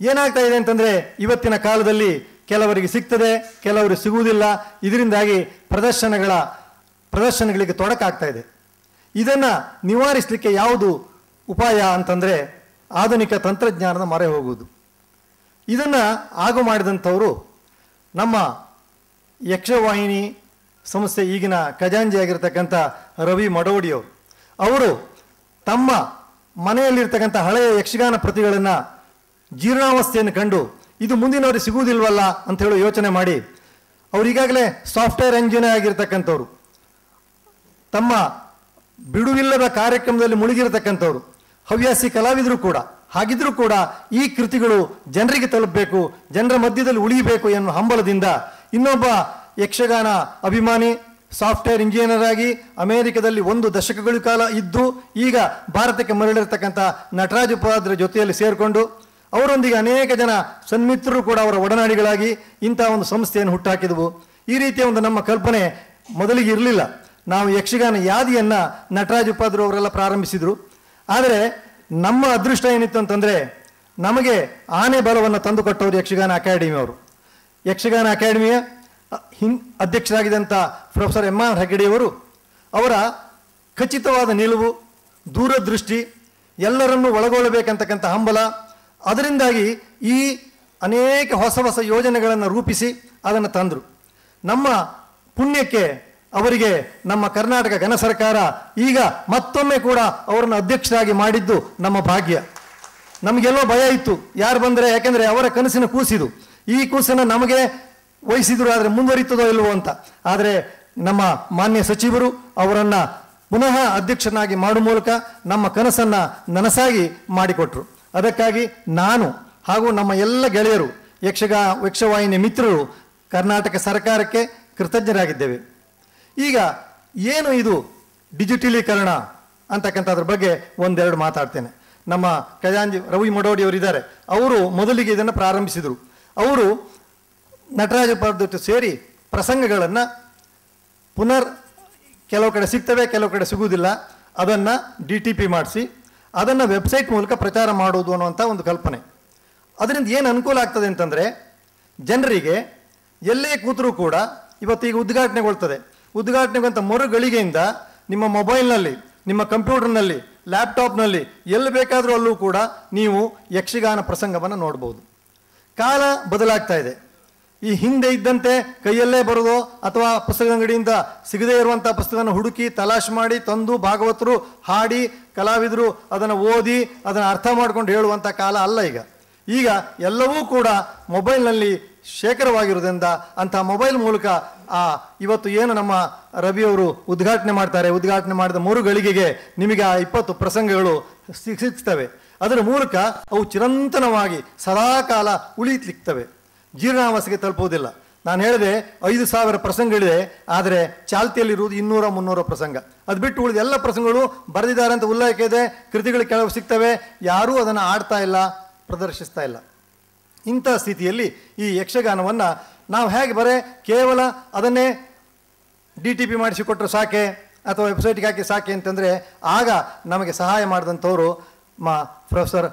ಏನಾಗ್ತಾ ಇದೆ ಅಂತಂದರೆ, ಇವತ್ತಿನ ಕಾಲದಲ್ಲಿ ಕೆಲವರಿಗೆ ಸಿಗ್ತದೆ, ಕೆಲವರಿಗೆ ಸಿಗುವುದಿಲ್ಲ. ಇದರಿಂದಾಗಿ ಪ್ರದರ್ಶನಗಳಿಗೆ ತೊಡಕಾಗ್ತಾ ಇದೆ. ಇದನ್ನು ನಿವಾರಿಸಲಿಕ್ಕೆ ಯಾವುದು ಉಪಾಯ ಅಂತಂದರೆ, ಆಧುನಿಕ ತಂತ್ರಜ್ಞಾನದ ಮೊರೆ ಹೋಗುವುದು. ಇದನ್ನು ಆಗು ಮಾಡಿದಂಥವರು ನಮ್ಮ ಯಕ್ಷವಾಹಿನಿ ಸಂಸ್ಥೆ ಈಗಿನ ಖಜಾಂಜಿಯಾಗಿರ್ತಕ್ಕಂಥ ರವಿ ಮಡವಡಿಯವರು. ಅವರು ತಮ್ಮ ಮನೆಯಲ್ಲಿರ್ತಕ್ಕಂಥ ಹಳೆಯ ಯಕ್ಷಗಾನ ಪ್ರತಿಗಳನ್ನು ಜೀರ್ಣಾವಸ್ಥೆಯನ್ನು ಕಂಡು ಇದು ಮುಂದಿನವರಿಗೆ ಸಿಗುವುದಿಲ್ವಲ್ಲ ಅಂತ ಹೇಳಿ ಯೋಚನೆ ಮಾಡಿ, ಅವರು ಈಗಾಗಲೇ ಸಾಫ್ಟ್ವೇರ್ ಎಂಜಿನಿಯರ್ ಆಗಿರ್ತಕ್ಕಂಥವ್ರು, ತಮ್ಮ ಬಿಡುವಿಲ್ಲದ ಕಾರ್ಯಕ್ರಮದಲ್ಲಿ ಮುಳುಗಿರತಕ್ಕಂಥವ್ರು, ಹವ್ಯಾಸಿ ಕಲಾವಿದರು ಕೂಡ. ಹಾಗಿದ್ರೂ ಕೂಡ ಈ ಕೃತಿಗಳು ಜನರಿಗೆ ತಲುಪಬೇಕು, ಜನರ ಮಧ್ಯದಲ್ಲಿ ಉಳಿಯಬೇಕು ಎನ್ನುವ ಹಂಬಲದಿಂದ ಇನ್ನೊಬ್ಬ ಯಕ್ಷಗಾನ ಅಭಿಮಾನಿ, ಸಾಫ್ಟ್ವೇರ್ ಇಂಜಿನಿಯರ್ ಆಗಿ ಅಮೆರಿಕದಲ್ಲಿ 1 ದಶಕಗಳ ಕಾಲ ಇದ್ದು ಈಗ ಭಾರತಕ್ಕೆ ಮರಳಿರ್ತಕ್ಕಂಥ ನಟರಾಜ್ ಉಪಾಧ್ರೆ ಜೊತೆಯಲ್ಲಿ ಸೇರಿಕೊಂಡು ಅವರೊಂದಿಗೆ ಅನೇಕ ಜನ ಸನ್ಮಿತ್ರರು ಕೂಡ ಅವರ ಒಡನಾಡಿಗಳಾಗಿ ಇಂಥ ಒಂದು ಸಂಸ್ಥೆಯನ್ನು ಹುಟ್ಟಾಕಿದವು. ಈ ರೀತಿಯ ಒಂದು ನಮ್ಮ ಕಲ್ಪನೆ ಮೊದಲಿಗೆ ಇರಲಿಲ್ಲ. ನಾವು ಯಕ್ಷಗಾನ ಯಾದಿಯನ್ನು ನಟರಾಜ್ ಉಪಾಧ್ರೆ ಅವರೆಲ್ಲ ಪ್ರಾರಂಭಿಸಿದರು. ಆದರೆ ನಮ್ಮ ಅದೃಷ್ಟ ಏನಿತ್ತು ಅಂತಂದರೆ, ನಮಗೆ ಆನೆ ಬಲವನ್ನು ತಂದುಕೊಟ್ಟವರು ಯಕ್ಷಗಾನ ಅಕಾಡೆಮಿಯವರು. ಯಕ್ಷಗಾನ ಅಕಾಡೆಮಿಯ ಅಧ್ಯಕ್ಷರಾಗಿದ್ದಂಥ ಪ್ರೊಫೆಸರ್ MR ಹೆಗಡೆಯವರು ಅವರ ಖಚಿತವಾದ ನಿಲುವು, ದೂರದೃಷ್ಟಿ, ಎಲ್ಲರನ್ನೂ ಒಳಗೊಳ್ಳಬೇಕಂತಕ್ಕಂಥ ಹಂಬಲ, ಅದರಿಂದಾಗಿ ಈ ಅನೇಕ ಹೊಸ ಹೊಸ ಯೋಜನೆಗಳನ್ನು ರೂಪಿಸಿ ಅದನ್ನು ತಂದರು. ನಮ್ಮ ಪುಣ್ಯಕ್ಕೆ ಅವರಿಗೆ ನಮ್ಮ ಕರ್ನಾಟಕ ಘನ ಸರ್ಕಾರ ಈಗ ಮತ್ತೊಮ್ಮೆ ಕೂಡ ಅವರನ್ನು ಅಧ್ಯಕ್ಷರಾಗಿ ಮಾಡಿದ್ದು ನಮ್ಮ ಭಾಗ್ಯ. ನಮಗೆಲ್ಲೋ ಭಯ ಇತ್ತು ಯಾರು ಬಂದರೆ, ಯಾಕೆಂದರೆ ಅವರ ಕನಸಿನ ಕೂಸಿದು. ಈ ಕೂಸನ್ನು ನಮಗೆ ವಹಿಸಿದ್ರು, ಆದರೆ ಮುಂದುವರಿತದೋ ಇಲ್ವೋ ಅಂತ. ಆದರೆ ನಮ್ಮ ಮಾನ್ಯ ಸಚಿವರು ಅವರನ್ನು ಪುನಃ ಅಧ್ಯಕ್ಷನಾಗಿ ಮಾಡುವ ಮೂಲಕ ನಮ್ಮ ಕನಸನ್ನು ನನಸಾಗಿ ಮಾಡಿಕೊಟ್ರು. ಅದಕ್ಕಾಗಿ ನಾನು ಹಾಗೂ ನಮ್ಮ ಎಲ್ಲ ಗೆಳೆಯರು, ಯಕ್ಷವಾಹಿನಿ ಮಿತ್ರರು, ಕರ್ನಾಟಕ ಸರ್ಕಾರಕ್ಕೆ ಕೃತಜ್ಞರಾಗಿದ್ದೇವೆ. ಈಗ ಏನು ಇದು ಡಿಜಿಟಲೀಕರಣ ಅಂತಕ್ಕಂಥದ್ರ ಬಗ್ಗೆ ಒಂದೆರಡು ಮಾತಾಡ್ತೇನೆ. ನಮ್ಮ ಖಜಾಂಜಿ ರವಿ ಮಡೋಡಿಯವರಿದ್ದಾರೆ, ಅವರು ಮೊದಲಿಗೆ ಇದನ್ನು ಪ್ರಾರಂಭಿಸಿದರು. ಅವರು ನಟರಾಜ ಪದ್ಧತಿ ಸೇರಿ ಪ್ರಸಂಗಗಳನ್ನು ಪುನರ್ ಕೆಲವು ಕಡೆ ಸಿಗ್ತವೆ, ಕೆಲವು ಕಡೆ ಸಿಗುವುದಿಲ್ಲ, ಅದನ್ನು DTP ಮಾಡಿಸಿ ಅದನ್ನು ವೆಬ್ಸೈಟ್ ಮೂಲಕ ಪ್ರಚಾರ ಮಾಡುವುದು ಅನ್ನುವಂಥ ಒಂದು ಕಲ್ಪನೆ. ಅದರಿಂದ ಏನು ಅನುಕೂಲ ಆಗ್ತದೆ ಅಂತಂದರೆ, ಜನರಿಗೆ ಎಲ್ಲೇ ಕೂತರೂ ಕೂಡ ಇವತ್ತು ಈಗ ಉದ್ಘಾಟನೆಗೊಳ್ತದೆ, ಉದ್ಘಾಟನೆಗಂತ ಮರುಗಳಿಗೆಯಿಂದ ನಿಮ್ಮ ಮೊಬೈಲ್ನಲ್ಲಿ, ನಿಮ್ಮ ಕಂಪ್ಯೂಟರ್ನಲ್ಲಿ, ಲ್ಯಾಪ್ಟಾಪ್ನಲ್ಲಿ ಎಲ್ಲಿ ಬೇಕಾದರೂ ಅಲ್ಲೂ ಕೂಡ ನೀವು ಯಕ್ಷಗಾನ ಪ್ರಸಂಗವನ್ನು ನೋಡ್ಬೋದು. ಕಾಲ ಬದಲಾಗ್ತಾ ಇದೆ. ಈ ಹಿಂದೆ ಇದ್ದಂತೆ ಕೈಯಲ್ಲೇ ಬರೋದು ಅಥವಾ ಪುಸ್ತಕದ ಅಂಗಡಿಯಿಂದ ಸಿಗದೇ ಇರುವಂಥ ಪುಸ್ತಕವನ್ನು ಹುಡುಕಿ ತಲಾಶ್ ಮಾಡಿ ತಂದು ಭಾಗವತರು ಹಾಡಿ ಕಲಾವಿದರು ಅದನ್ನು ಓದಿ ಅದನ್ನು ಅರ್ಥ ಮಾಡ್ಕೊಂಡು ಹೇಳುವಂಥ ಕಾಲ ಅಲ್ಲ ಈಗ. ಈಗ ಎಲ್ಲವೂ ಕೂಡ ಮೊಬೈಲ್ನಲ್ಲಿ ಶೇಖರವಾಗಿರೋದ್ರಿಂದ ಅಂಥ ಮೊಬೈಲ್ ಮೂಲಕ ಇವತ್ತು ಏನು ನಮ್ಮ ರವಿಯವರು ಉದ್ಘಾಟನೆ ಮಾಡ್ತಾರೆ, ಉದ್ಘಾಟನೆ ಮಾಡಿದ 3 ಗಳಿಗೆಗೆ ನಿಮಗೆ 20 ಪ್ರಸಂಗಗಳು ಸಿಗ್ತವೆ. ಅದರ ಮೂಲಕ ಅವು ಚಿರಂತನವಾಗಿ ಸದಾಕಾಲ ಉಳಿಲಿಕ್ತವೆ, ಜೀರ್ಣಾವಸ್ಥೆಗೆ ತಲುಪುವುದಿಲ್ಲ. ನಾನು ಹೇಳಿದೆ 5,000 ಪ್ರಸಂಗಗಳಿದೆ, ಆದರೆ ಚಾಲ್ತಿಯಲ್ಲಿರುವುದು 200-300 ಪ್ರಸಂಗ. ಅದು ಬಿಟ್ಟು ಉಳಿದ ಎಲ್ಲ ಪ್ರಸಂಗಗಳು ಬರೆದಿದ್ದಾರೆ ಅಂತ ಉಲ್ಲೇಖ ಇದೆ, ಕೃತಿಗಳು ಕೆಲವು ಸಿಗ್ತವೆ, ಯಾರೂ ಅದನ್ನು ಆಡ್ತಾ ಇಲ್ಲ, ಪ್ರದರ್ಶಿಸ್ತಾ ಇಲ್ಲ. ಇಂಥ ಸ್ಥಿತಿಯಲ್ಲಿ ಈ ಯಕ್ಷಗಾನವನ್ನು ನಾವು ಹೇಗೆ ಕೇವಲ ಅದನ್ನೇ DTP ಮಾಡಿಸಿಕೊಟ್ರು ಸಾಕೆ ಅಥವಾ ವೆಬ್ಸೈಟ್ಗೆ ಹಾಕಿ ಸಾಕೆ ಅಂತಂದರೆ, ಆಗ ನಮಗೆ ಸಹಾಯ ಮಾಡಿದಂಥವರು ಪ್ರೊಫೆಸರ್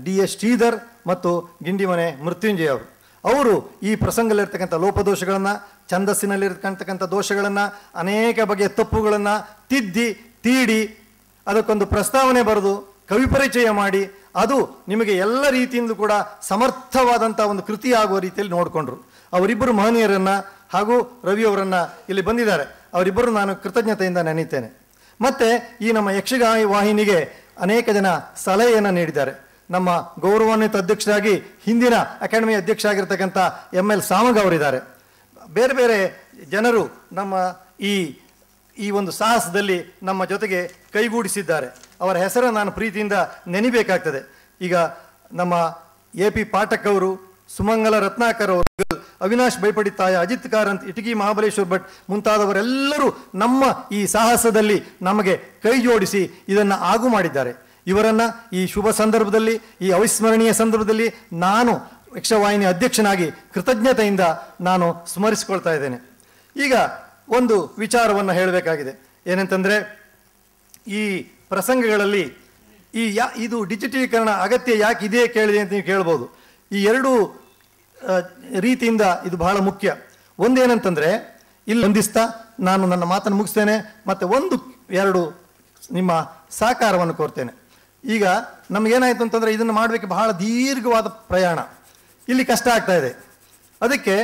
DS ಶ್ರೀಧರ್ ಮತ್ತು ಗಿಂಡಿಮನೆ ಮೃತ್ಯುಂಜಯ ಅವರು ಈ ಪ್ರಸಂಗದಲ್ಲಿರ್ತಕ್ಕಂಥ ಲೋಪದೋಷಗಳನ್ನು, ಛಂದಸ್ಸಿನಲ್ಲಿರ್ತಕ್ಕಂಥ ದೋಷಗಳನ್ನು, ಅನೇಕ ಬಗೆಯ ತಪ್ಪುಗಳನ್ನು ತಿದ್ದಿ ತೀಡಿ ಅದಕ್ಕೊಂದು ಪ್ರಸ್ತಾವನೆ ಬರೆದು ಕವಿ ಪರಿಚಯ ಮಾಡಿ ಅದು ನಿಮಗೆ ಎಲ್ಲ ರೀತಿಯಿಂದಲೂ ಕೂಡ ಸಮರ್ಥವಾದಂಥ ಒಂದು ಕೃತಿ ಆಗುವ ರೀತಿಯಲ್ಲಿ ನೋಡಿಕೊಂಡ್ರು. ಅವರಿಬ್ಬರು ಮಹನೀಯರನ್ನು ಹಾಗೂ ರವಿಯವರನ್ನು ಇಲ್ಲಿ ಬಂದಿದ್ದಾರೆ, ಅವರಿಬ್ಬರು ನಾನು ಕೃತಜ್ಞತೆಯಿಂದ ನೆನೀತೇನೆ. ಮತ್ತು ಈ ನಮ್ಮ ಯಕ್ಷಗಾನ ವಾಹಿನಿಗೆ ಅನೇಕ ಜನ ಸಲಹೆಯನ್ನು ನೀಡಿದ್ದಾರೆ. ನಮ್ಮ ಗೌರವಾನ್ವಿತ ಅಧ್ಯಕ್ಷರಾಗಿ ಹಿಂದಿನ ಅಕಾಡೆಮಿ ಅಧ್ಯಕ್ಷ ಆಗಿರ್ತಕ್ಕಂಥ ML ಸಾಮಗ ಅವರಿದ್ದಾರೆ. ಬೇರೆ ಬೇರೆ ಜನರು ನಮ್ಮ ಈ ಒಂದು ಸಾಹಸದಲ್ಲಿ ನಮ್ಮ ಜೊತೆಗೆ ಕೈಗೂಡಿಸಿದ್ದಾರೆ. ಅವರ ಹೆಸರನ್ನು ನಾನು ಪ್ರೀತಿಯಿಂದ ನೆನಿಬೇಕಾಗ್ತದೆ. ಈಗ ನಮ್ಮ AP ಪಾಠಕ್ ಅವರು, ಸುಮಂಗಲ ರತ್ನಾಕರ್ ಅವರು, ಅವಿನಾಶ್ ಬೈಪಡಿತಾಯ, ಅಜಿತ್ ಕಾರಂತ್, ಇಟಗಿ ಮಹಾಬಲೇಶ್ವರ್ ಭಟ್ ಮುಂತಾದವರೆಲ್ಲರೂ ನಮ್ಮ ಈ ಸಾಹಸದಲ್ಲಿ ನಮಗೆ ಕೈ ಜೋಡಿಸಿ ಇದನ್ನು ಆಗು ಮಾಡಿದ್ದಾರೆ. ಇವರನ್ನು ಈ ಶುಭ ಸಂದರ್ಭದಲ್ಲಿ, ಈ ಅವಿಸ್ಮರಣೀಯ ಸಂದರ್ಭದಲ್ಲಿ ನಾನು ಯಕ್ಷವಾಹಿನಿ ಅಧ್ಯಕ್ಷನಾಗಿ ಕೃತಜ್ಞತೆಯಿಂದ ನಾನು ಸ್ಮರಿಸಿಕೊಳ್ತಾ ಇದ್ದೇನೆ. ಈಗ ಒಂದು ವಿಚಾರವನ್ನು ಹೇಳಬೇಕಾಗಿದೆ. ಏನಂತಂದರೆ, ಈ ಪ್ರಸಂಗಗಳಲ್ಲಿ ಇದು ಡಿಜಿಟಲೀಕರಣ ಅಗತ್ಯ ಯಾಕೆ ಇದೆ ಕೇಳಿದೆ ಅಂತ ನೀವು ಕೇಳ್ಬೋದು. ಈ 2 ರೀತಿಯಿಂದ ಇದು ಬಹಳ ಮುಖ್ಯ. ಒಂದೇನಂತಂದರೆ, ಇಲ್ಲಿ ಹೊಂದಿಸ್ತಾ ನಾನು ನನ್ನ ಮಾತನ್ನು ಮುಗಿಸ್ತೇನೆ, ಮತ್ತು 1-2 ನಿಮ್ಮ ಸಹಕಾರವನ್ನು ಕೋರ್ತೇನೆ. ಈಗ ನಮಗೇನಾಯಿತು ಅಂತಂದರೆ, ಇದನ್ನು ಮಾಡಬೇಕು ಬಹಳ ದೀರ್ಘವಾದ ಪ್ರಯಾಣ, ಇಲ್ಲಿ ಕಷ್ಟ ಆಗ್ತಾ ಇದೆ. ಅದಕ್ಕೆ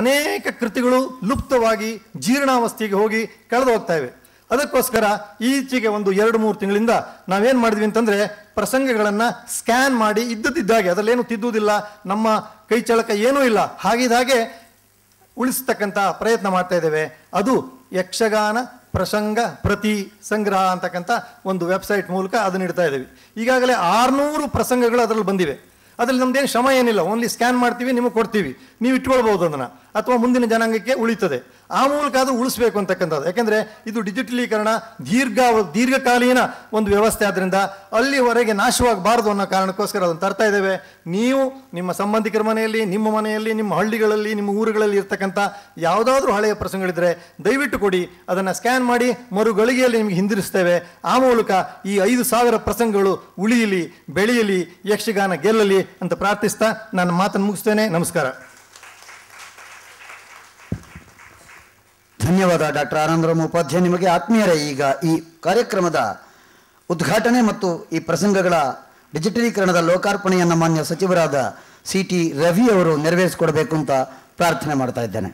ಅನೇಕ ಕೃತಿಗಳು ಲುಪ್ತವಾಗಿ ಜೀರ್ಣಾವಸ್ಥೆಗೆ ಹೋಗಿ ಕಳೆದು ಹೋಗ್ತಾ ಇವೆ. ಅದಕ್ಕೋಸ್ಕರ ಈಚೆಗೆ ಒಂದು 2-3 ತಿಂಗಳಿಂದ ನಾವೇನು ಮಾಡಿದ್ವಿ ಅಂತಂದರೆ, ಪ್ರಸಂಗಗಳನ್ನು ಸ್ಕ್ಯಾನ್ ಮಾಡಿ ಇದ್ದದಿದ್ದಾಗೆ, ಅದರಲ್ಲೇನು ತಿದ್ದುವುದಿಲ್ಲ, ನಮ್ಮ ಕೈ ಚಳಕ ಏನೂ ಇಲ್ಲ, ಹಾಗೆ ಉಳಿಸ್ತಕ್ಕಂಥ ಪ್ರಯತ್ನ ಮಾಡ್ತಾ ಇದ್ದೇವೆ. ಅದು ಯಕ್ಷಗಾನ ಪ್ರಸಂಗ ಪ್ರತಿ ಸಂಗ್ರಹ ಅಂತಕ್ಕಂಥ ಒಂದು ವೆಬ್ಸೈಟ್ ಮೂಲಕ ಅದನ್ನ ಇಡ್ತಾ ಇದ್ದೀವಿ. ಈಗಾಗಲೇ 600 ಪ್ರಸಂಗಗಳು ಅದರಲ್ಲಿ ಬಂದಿವೆ. ಅದರಲ್ಲಿ ನಮ್ದೇನು ಶ್ರಮ ಏನಿಲ್ಲ, ಓನ್ಲಿ ಸ್ಕ್ಯಾನ್ ಮಾಡ್ತೀವಿ, ನಿಮಗೆ ಕೊಡ್ತೀವಿ, ನೀವು ಇಟ್ಕೊಳ್ಬೋದು ಅದನ್ನು, ಅಥವಾ ಮುಂದಿನ ಜನಾಂಗಕ್ಕೆ ಉಳಿತದೆ. ಆ ಮೂಲಕ ಅದು ಉಳಿಸ್ಬೇಕು ಅಂತಕ್ಕಂಥದ್ದು. ಯಾಕೆಂದರೆ ಇದು ಡಿಜಿಟಲೀಕರಣ ದೀರ್ಘಕಾಲೀನ ಒಂದು ವ್ಯವಸ್ಥೆ ಆದ್ದರಿಂದ ಅಲ್ಲಿವರೆಗೆ ನಾಶವಾಗಬಾರ್ದು ಅನ್ನೋ ಕಾರಣಕ್ಕೋಸ್ಕರ ಅದನ್ನು ತರ್ತಾ ಇದ್ದೇವೆ. ನೀವು ನಿಮ್ಮ ಸಂಬಂಧಿಕರ ಮನೆಯಲ್ಲಿ, ನಿಮ್ಮ ಮನೆಯಲ್ಲಿ, ನಿಮ್ಮ ಹಳ್ಳಿಗಳಲ್ಲಿ, ನಿಮ್ಮ ಊರುಗಳಲ್ಲಿ ಇರ್ತಕ್ಕಂಥ ಯಾವುದಾದ್ರೂ ಹಳೆಯ ಪ್ರಸಂಗಗಳಿದ್ದರೆ ದಯವಿಟ್ಟು ಕೊಡಿ, ಅದನ್ನು ಸ್ಕ್ಯಾನ್ ಮಾಡಿ ಮರುಗಳಿಗೆಯಲ್ಲಿ ನಿಮಗೆ ಹಿಂದಿರಿಸ್ತೇವೆ. ಆ ಮೂಲಕ ಈ 5,000 ಪ್ರಸಂಗಗಳು ಉಳಿಯಲಿ, ಬೆಳೆಯಲಿ, ಯಕ್ಷಗಾನ ಗೆಲ್ಲಲಿ ಅಂತ ಪ್ರಾರ್ಥಿಸ್ತಾ ನನ್ನ ಮಾತನ್ನು ಮುಗಿಸ್ತೇನೆ. ನಮಸ್ಕಾರ. ಧನ್ಯವಾದ ಡಾಕ್ಟರ್ ಆನಂದರಾಮ್ ಉಪಾಧ್ಯಾಯ ನಿಮಗೆ. ಆತ್ಮೀಯರೇ, ಈಗ ಈ ಕಾರ್ಯಕ್ರಮದ ಉದ್ಘಾಟನೆ ಮತ್ತು ಈ ಪ್ರಸಂಗಗಳ ಡಿಜಿಟಲೀಕರಣದ ಲೋಕಾರ್ಪಣೆಯನ್ನು ಮಾನ್ಯ ಸಚಿವರಾದ CT ರವಿ ಅವರು ನೆರವೇರಿಸಿಕೊಡಬೇಕು ಅಂತ ಪ್ರಾರ್ಥನೆ ಮಾಡ್ತಾ ಇದ್ದೇನೆ.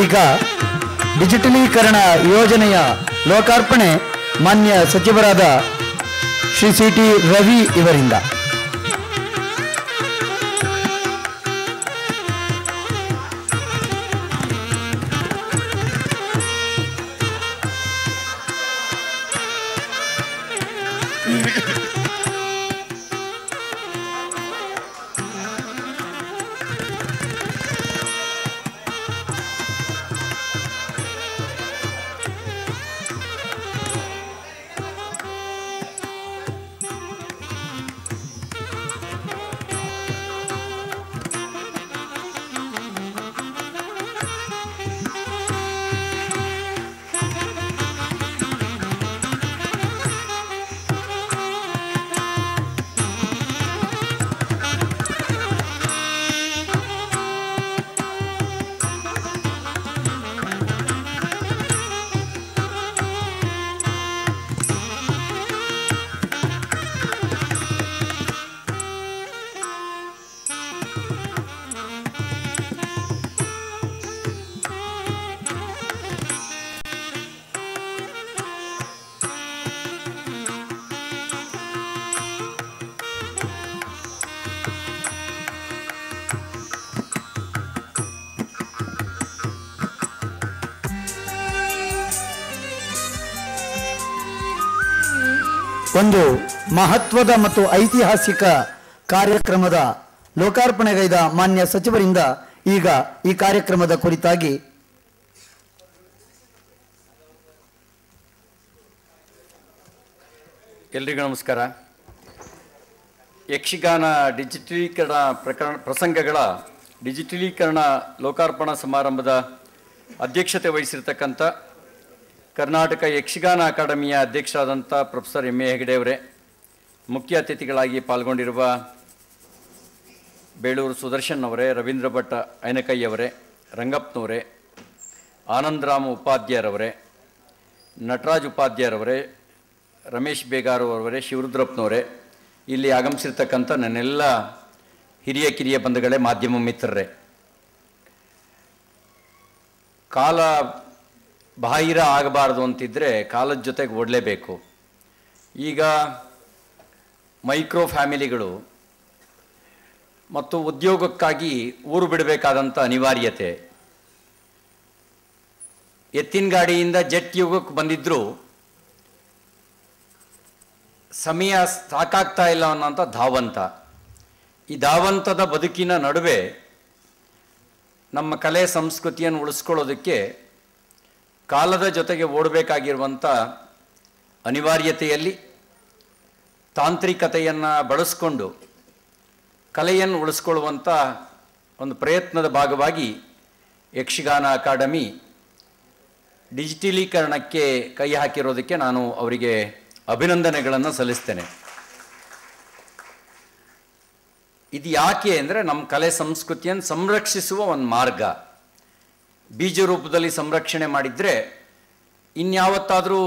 ಈಗ ಡಿಜಿಟಲೀಕರಣ ಯೋಜನೆಯ ಲೋಕಾರ್ಪಣೆ ಮಾನ್ಯ ಸಚಿವರಾದ ಶ್ರೀ CT ರವಿ ಇವರಿಂದ. ಒಂದು ಮಹತ್ವದ ಮತ್ತು ಐತಿಹಾಸಿಕ ಕಾರ್ಯಕ್ರಮದ ಲೋಕಾರ್ಪಣೆಗೈದ ಮಾನ್ಯ ಸಚಿವರಿಂದ ಈಗ ಈ ಕಾರ್ಯಕ್ರಮದ ಕುರಿತಾಗಿ ಎಲ್ರಿಗೂ ನಮಸ್ಕಾರ. ಯಕ್ಷಗಾನ ಡಿಜಿಟಲೀಕರಣ ಪ್ರಸಂಗಗಳ ಡಿಜಿಟಲೀಕರಣ ಲೋಕಾರ್ಪಣಾ ಸಮಾರಂಭದ ಅಧ್ಯಕ್ಷತೆ ವಹಿಸಿರ್ತಕ್ಕಂಥ ಕರ್ನಾಟಕ ಯಕ್ಷಗಾನ ಅಕಾಡೆಮಿಯ ಅಧ್ಯಕ್ಷರಾದಂಥ ಪ್ರೊಫೆಸರ್ ಎಂ ಎ ಹೆಗಡೆ ಅವರೇ, ಮುಖ್ಯ ಅತಿಥಿಗಳಾಗಿ ಪಾಲ್ಗೊಂಡಿರುವ ಬೇಳೂರು ಸುದರ್ಶನ್ ಅವರೇ, ರವೀಂದ್ರ ಭಟ್ ಐನಕೈಯವರೇ, ರಂಗಪ್ಪನವರೇ, ಆನಂದರಾಮ ಉಪಾಧ್ಯಾಯರವರೇ, ನಟರಾಜ್ ಉಪಾಧ್ಯಾಯರವರೇ, ರಮೇಶ್ ಬೇಗಾರವರವರೇ, ಶಿವರುದ್ರಪ್ಪನವರೇ, ಇಲ್ಲಿ ಆಗಮಿಸಿರ್ತಕ್ಕಂಥ ನನ್ನೆಲ್ಲ ಹಿರಿಯ ಕಿರಿಯ ಬಂಧುಗಳೇ, ಮಾಧ್ಯಮ ಮಿತ್ರರೇ, ಕಾಲ ಬಾಹಿರ ಆಗಬಾರ್ದು ಅಂತಿದ್ದರೆ ಕಾಲದ ಜೊತೆಗೆ ಓಡಲೇಬೇಕು. ಈಗ ಮೈಕ್ರೋ ಫ್ಯಾಮಿಲಿಗಳು ಮತ್ತು ಉದ್ಯೋಗಕ್ಕಾಗಿ ಊರು ಬಿಡಬೇಕಾದಂಥ ಅನಿವಾರ್ಯತೆ, ಎತ್ತಿನ ಗಾಡಿಯಿಂದ ಜೆಟ್ ಯುಗಕ್ಕೆ ಬಂದಿದ್ದರೂ ಸಮಯ ಸಾಕಾಗ್ತಾ ಇಲ್ಲ ಅನ್ನೋಂಥ ಧಾವಂತ. ಈ ಧಾವಂತದ ಬದುಕಿನ ನಡುವೆ ನಮ್ಮ ಕಲೆ ಸಂಸ್ಕೃತಿಯನ್ನು ಉಳಿಸ್ಕೊಳ್ಳೋದಕ್ಕೆ ಕಾಲದ ಜೊತೆಗೆ ಓಡಬೇಕಾಗಿರುವಂಥ ಅನಿವಾರ್ಯತೆಯಲ್ಲಿ ತಾಂತ್ರಿಕತೆಯನ್ನು ಬಳಸ್ಕೊಂಡು ಕಲೆಯನ್ನು ಉಳಿಸ್ಕೊಳ್ಳುವಂಥ ಒಂದು ಪ್ರಯತ್ನದ ಭಾಗವಾಗಿ ಯಕ್ಷಗಾನ ಅಕಾಡೆಮಿ ಡಿಜಿಟಲೀಕರಣಕ್ಕೆ ಕೈ ಹಾಕಿರೋದಕ್ಕೆ ನಾನು ಅವರಿಗೆ ಅಭಿನಂದನೆಗಳನ್ನು ಸಲ್ಲಿಸ್ತೇನೆ. ಇದು ಯಾಕೆ ಅಂದರೆ ನಮ್ಮ ಕಲೆ ಸಂಸ್ಕೃತಿಯನ್ನು ಸಂರಕ್ಷಿಸುವ ಒಂದು ಮಾರ್ಗ. ಬೀಜ ರೂಪದಲ್ಲಿ ಸಂರಕ್ಷಣೆ ಮಾಡಿದರೆ ಇನ್ಯಾವತ್ತಾದರೂ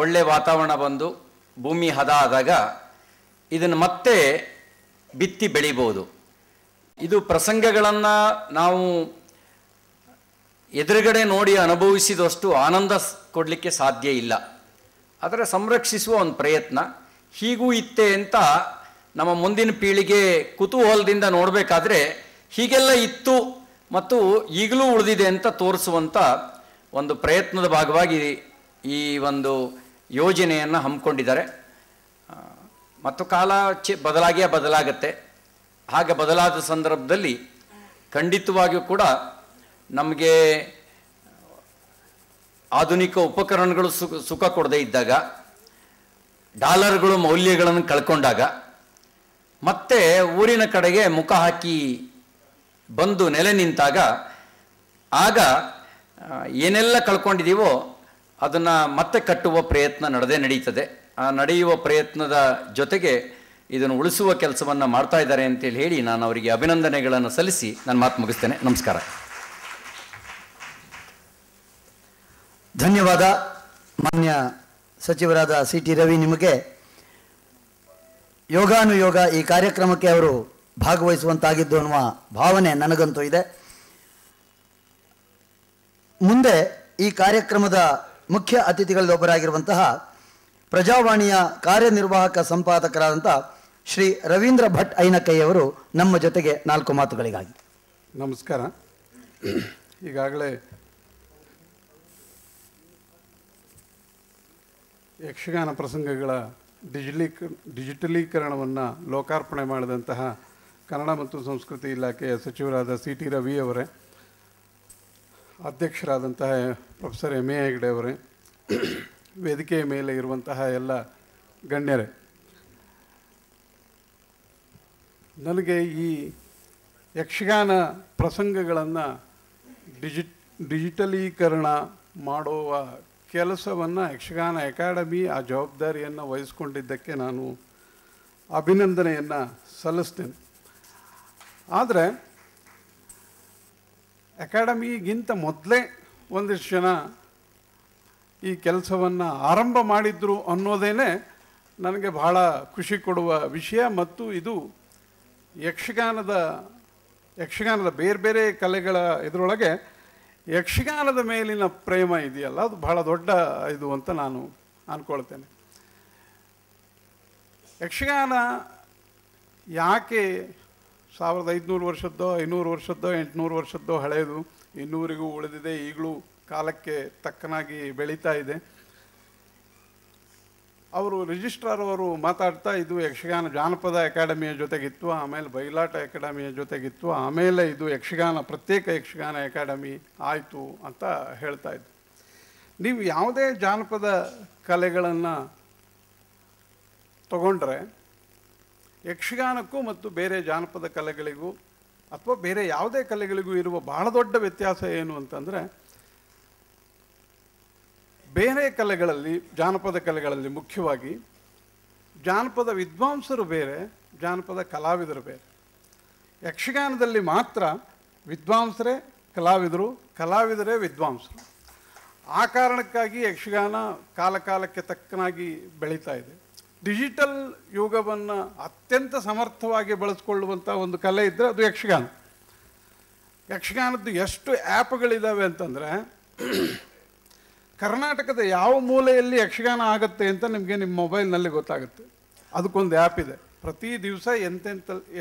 ಒಳ್ಳೆಯ ವಾತಾವರಣ ಬಂದು ಭೂಮಿ ಹದ ಆದಾಗ ಇದನ್ನು ಮತ್ತೆ ಬಿತ್ತಿ ಬೆಳಿಬೋದು. ಇದು ಪ್ರಸಂಗಗಳನ್ನು ನಾವು ಎದುರುಗಡೆ ನೋಡಿ ಅನುಭವಿಸಿದಷ್ಟು ಆನಂದ ಕೊಡಲಿಕ್ಕೆ ಸಾಧ್ಯ ಇಲ್ಲ. ಆದರೆ ಸಂರಕ್ಷಿಸುವ ಒಂದು ಪ್ರಯತ್ನ ಹೀಗೂ ಇತ್ತೆ ಅಂತ ನಮ್ಮ ಮುಂದಿನ ಪೀಳಿಗೆ ಕುತೂಹಲದಿಂದ ನೋಡಬೇಕಾದ್ರೆ ಹೀಗೆಲ್ಲ ಇತ್ತು ಮತ್ತು ಈಗಲೂ ಉಳಿದಿದೆ ಅಂತ ತೋರಿಸುವಂಥ ಒಂದು ಪ್ರಯತ್ನದ ಭಾಗವಾಗಿ ಈ ಒಂದು ಯೋಜನೆಯನ್ನು ಹಮ್ಮಿಕೊಂಡಿದ್ದಾರೆ. ಮತ್ತು ಕಾಲ ಬದಲಾಗತ್ತೆ. ಹಾಗೆ ಬದಲಾದ ಸಂದರ್ಭದಲ್ಲಿ ಖಂಡಿತವಾಗಿಯೂ ಕೂಡ ನಮಗೆ ಆಧುನಿಕ ಉಪಕರಣಗಳು ಸುಖ ಕೊಡದೇ ಇದ್ದಾಗ, ಡಾಲರ್ಗಳು ಮೌಲ್ಯಗಳನ್ನು ಕಳ್ಕೊಂಡಾಗ, ಮತ್ತೆ ಊರಿನ ಕಡೆಗೆ ಮುಖ ಹಾಕಿ ಬಂದು ನೆಲೆ ನಿಂತಾಗ ಆಗ ಏನೆಲ್ಲ ಕಳ್ಕೊಂಡಿದ್ದೀವೋ ಅದನ್ನು ಮತ್ತೆ ಕಟ್ಟುವ ಪ್ರಯತ್ನ ನಡೀತದೆ. ಆ ನಡೆಯುವ ಪ್ರಯತ್ನದ ಜೊತೆಗೆ ಇದನ್ನು ಉಳಿಸುವ ಕೆಲಸವನ್ನು ಮಾಡ್ತಾ ಇದ್ದಾರೆ ಅಂತೇಳಿ ಹೇಳಿ ನಾನು ಅವರಿಗೆ ಅಭಿನಂದನೆಗಳನ್ನು ಸಲ್ಲಿಸಿ ನನ್ನ ಮಾತು ಮುಗಿಸ್ತೇನೆ. ನಮಸ್ಕಾರ. ಧನ್ಯವಾದ ಮಾನ್ಯ ಸಚಿವರಾದ CT ರವಿ. ನಿಮಗೆ ಯೋಗಾನುಯೋಗ ಈ ಕಾರ್ಯಕ್ರಮಕ್ಕೆ ಅವರು ಭಾಗವಹಿಸುವಂತಾಗಿದ್ದು ಅನ್ನುವ ಭಾವನೆ ನನಗಂತೂ ಇದೆ. ಮುಂದೆ ಈ ಕಾರ್ಯಕ್ರಮದ ಮುಖ್ಯ ಅತಿಥಿಗಳಲ್ಲೊಬ್ಬರಾಗಿರುವಂತಹ ಪ್ರಜಾವಾಣಿಯ ಕಾರ್ಯನಿರ್ವಾಹಕ ಸಂಪಾದಕರಾದಂಥ ಶ್ರೀ ರವೀಂದ್ರ ಭಟ್ ಐನಕೈಯವರು ನಮ್ಮ ಜೊತೆಗೆ 4 ಮಾತುಗಳಿಗಾಗಿ. ನಮಸ್ಕಾರ. ಈಗಾಗಲೇ ಯಕ್ಷಗಾನ ಪ್ರಸಂಗಗಳ ಡಿಜಿಟಲೀಕರಣವನ್ನು ಲೋಕಾರ್ಪಣೆ ಮಾಡಿದಂತಹ ಕನ್ನಡ ಮತ್ತು ಸಂಸ್ಕೃತಿ ಇಲಾಖೆಯ ಸಚಿವರಾದ CT ರವಿ ಅವರೇ, ಅಧ್ಯಕ್ಷರಾದಂತಹ ಪ್ರೊಫೆಸರ್ MA ಹೆಗ್ಡೆ ಅವರೇ, ವೇದಿಕೆಯ ಮೇಲೆ ಇರುವಂತಹ ಎಲ್ಲ ಗಣ್ಯರೇ, ನನಗೆ ಈ ಯಕ್ಷಗಾನ ಪ್ರಸಂಗಗಳನ್ನು ಡಿಜಿಟಲೀಕರಣ ಮಾಡುವ ಕೆಲಸವನ್ನು ಯಕ್ಷಗಾನ ಅಕಾಡೆಮಿ ಆ ಜವಾಬ್ದಾರಿಯನ್ನು ವಹಿಸ್ಕೊಂಡಿದ್ದಕ್ಕೆ ನಾನು ಅಭಿನಂದನೆಯನ್ನು ಸಲ್ಲಿಸ್ತೇನೆ. ಆದರೆ ಅಕಾಡೆಮಿಗಿಂತ ಮೊದಲೇ ಒಂದಿಷ್ಟು ಜನ ಈ ಕೆಲಸವನ್ನು ಆರಂಭ ಮಾಡಿದ್ರು ಅನ್ನೋದೇ ನನಗೆ ಬಹಳ ಖುಷಿ ಕೊಡುವ ವಿಷಯ. ಮತ್ತು ಇದು ಯಕ್ಷಗಾನದ ಬೇರೆ ಬೇರೆ ಕಲೆಗಳ ಇದರೊಳಗೆ ಯಕ್ಷಗಾನದ ಮೇಲಿನ ಪ್ರೇಮ ಇದೆಯಲ್ಲ, ಅದು ಬಹಳ ದೊಡ್ಡ ಇದು ಅಂತ ನಾನು ಅಂದ್ಕೊಳ್ತೇನೆ. ಯಕ್ಷಗಾನ ಯಾಕೆ 1500 ವರ್ಷದ್ದೋ 500 ವರ್ಷದ್ದೋ 800 ವರ್ಷದ್ದೋ ಹಳೆಯದು ಇನ್ನೂವರೆಗೂ ಉಳಿದಿದೆ, ಈಗಲೂ ಕಾಲಕ್ಕೆ ತಕ್ಕನಾಗಿ ಬೆಳೀತಾ ಇದೆ. ಅವರು ರಿಜಿಸ್ಟ್ರಾರ್ ಅವರು ಮಾತಾಡ್ತಾ ಇದು ಯಕ್ಷಗಾನ ಜಾನಪದ ಅಕಾಡೆಮಿಯ ಜೊತೆಗಿತ್ತು, ಆಮೇಲೆ ಬಯಲಾಟ ಅಕಾಡೆಮಿಯ ಜೊತೆಗಿತ್ತು, ಆಮೇಲೆ ಇದು ಪ್ರತ್ಯೇಕ ಯಕ್ಷಗಾನ ಅಕಾಡೆಮಿ ಆಯಿತು ಅಂತ ಹೇಳ್ತಾ ಇದ್ರು. ನೀವು ಯಾವುದೇ ಜಾನಪದ ಕಲೆಗಳನ್ನು ತಗೊಂಡ್ರೆ ಯಕ್ಷಗಾನಕ್ಕೂ ಮತ್ತು ಬೇರೆ ಜಾನಪದ ಕಲೆಗಳಿಗೂ ಅಥವಾ ಬೇರೆ ಯಾವುದೇ ಕಲೆಗಳಿಗೂ ಇರುವ ಬಹಳ ದೊಡ್ಡ ವ್ಯತ್ಯಾಸ ಏನು ಅಂತಂದರೆ, ಬೇರೆ ಕಲೆಗಳಲ್ಲಿ, ಜಾನಪದ ಕಲೆಗಳಲ್ಲಿ ಮುಖ್ಯವಾಗಿ ಜಾನಪದ ವಿದ್ವಾಂಸರು ಬೇರೆ, ಜಾನಪದ ಕಲಾವಿದರು ಬೇರೆ. ಯಕ್ಷಗಾನದಲ್ಲಿ ಮಾತ್ರ ವಿದ್ವಾಂಸರೇ ಕಲಾವಿದರು, ಕಲಾವಿದರೇ ವಿದ್ವಾಂಸರು. ಆ ಕಾರಣಕ್ಕಾಗಿ ಯಕ್ಷಗಾನ ಕಾಲಕ್ಕೆ ತಕ್ಕನಾಗಿ ಬೆಳೀತಾ ಇದೆ. ಡಿಜಿಟಲ್ ಯುಗವನ್ನು ಅತ್ಯಂತ ಸಮರ್ಥವಾಗಿ ಬಳಸ್ಕೊಳ್ಳುವಂಥ ಒಂದು ಕಲೆ ಇದ್ದರೆ ಅದು ಯಕ್ಷಗಾನ. ಯಕ್ಷಗಾನದ್ದು ಎಷ್ಟು ಆ್ಯಪ್ಗಳಿದ್ದಾವೆ ಅಂತಂದರೆ, ಕರ್ನಾಟಕದ ಯಾವ ಮೂಲೆಯಲ್ಲಿ ಯಕ್ಷಗಾನ ಆಗುತ್ತೆ ಅಂತ ನಿಮಗೆ ನಿಮ್ಮ ಮೊಬೈಲ್ನಲ್ಲಿ ಗೊತ್ತಾಗುತ್ತೆ. ಅದಕ್ಕೊಂದು ಆ್ಯಪ್ ಇದೆ. ಪ್ರತಿ ದಿವಸ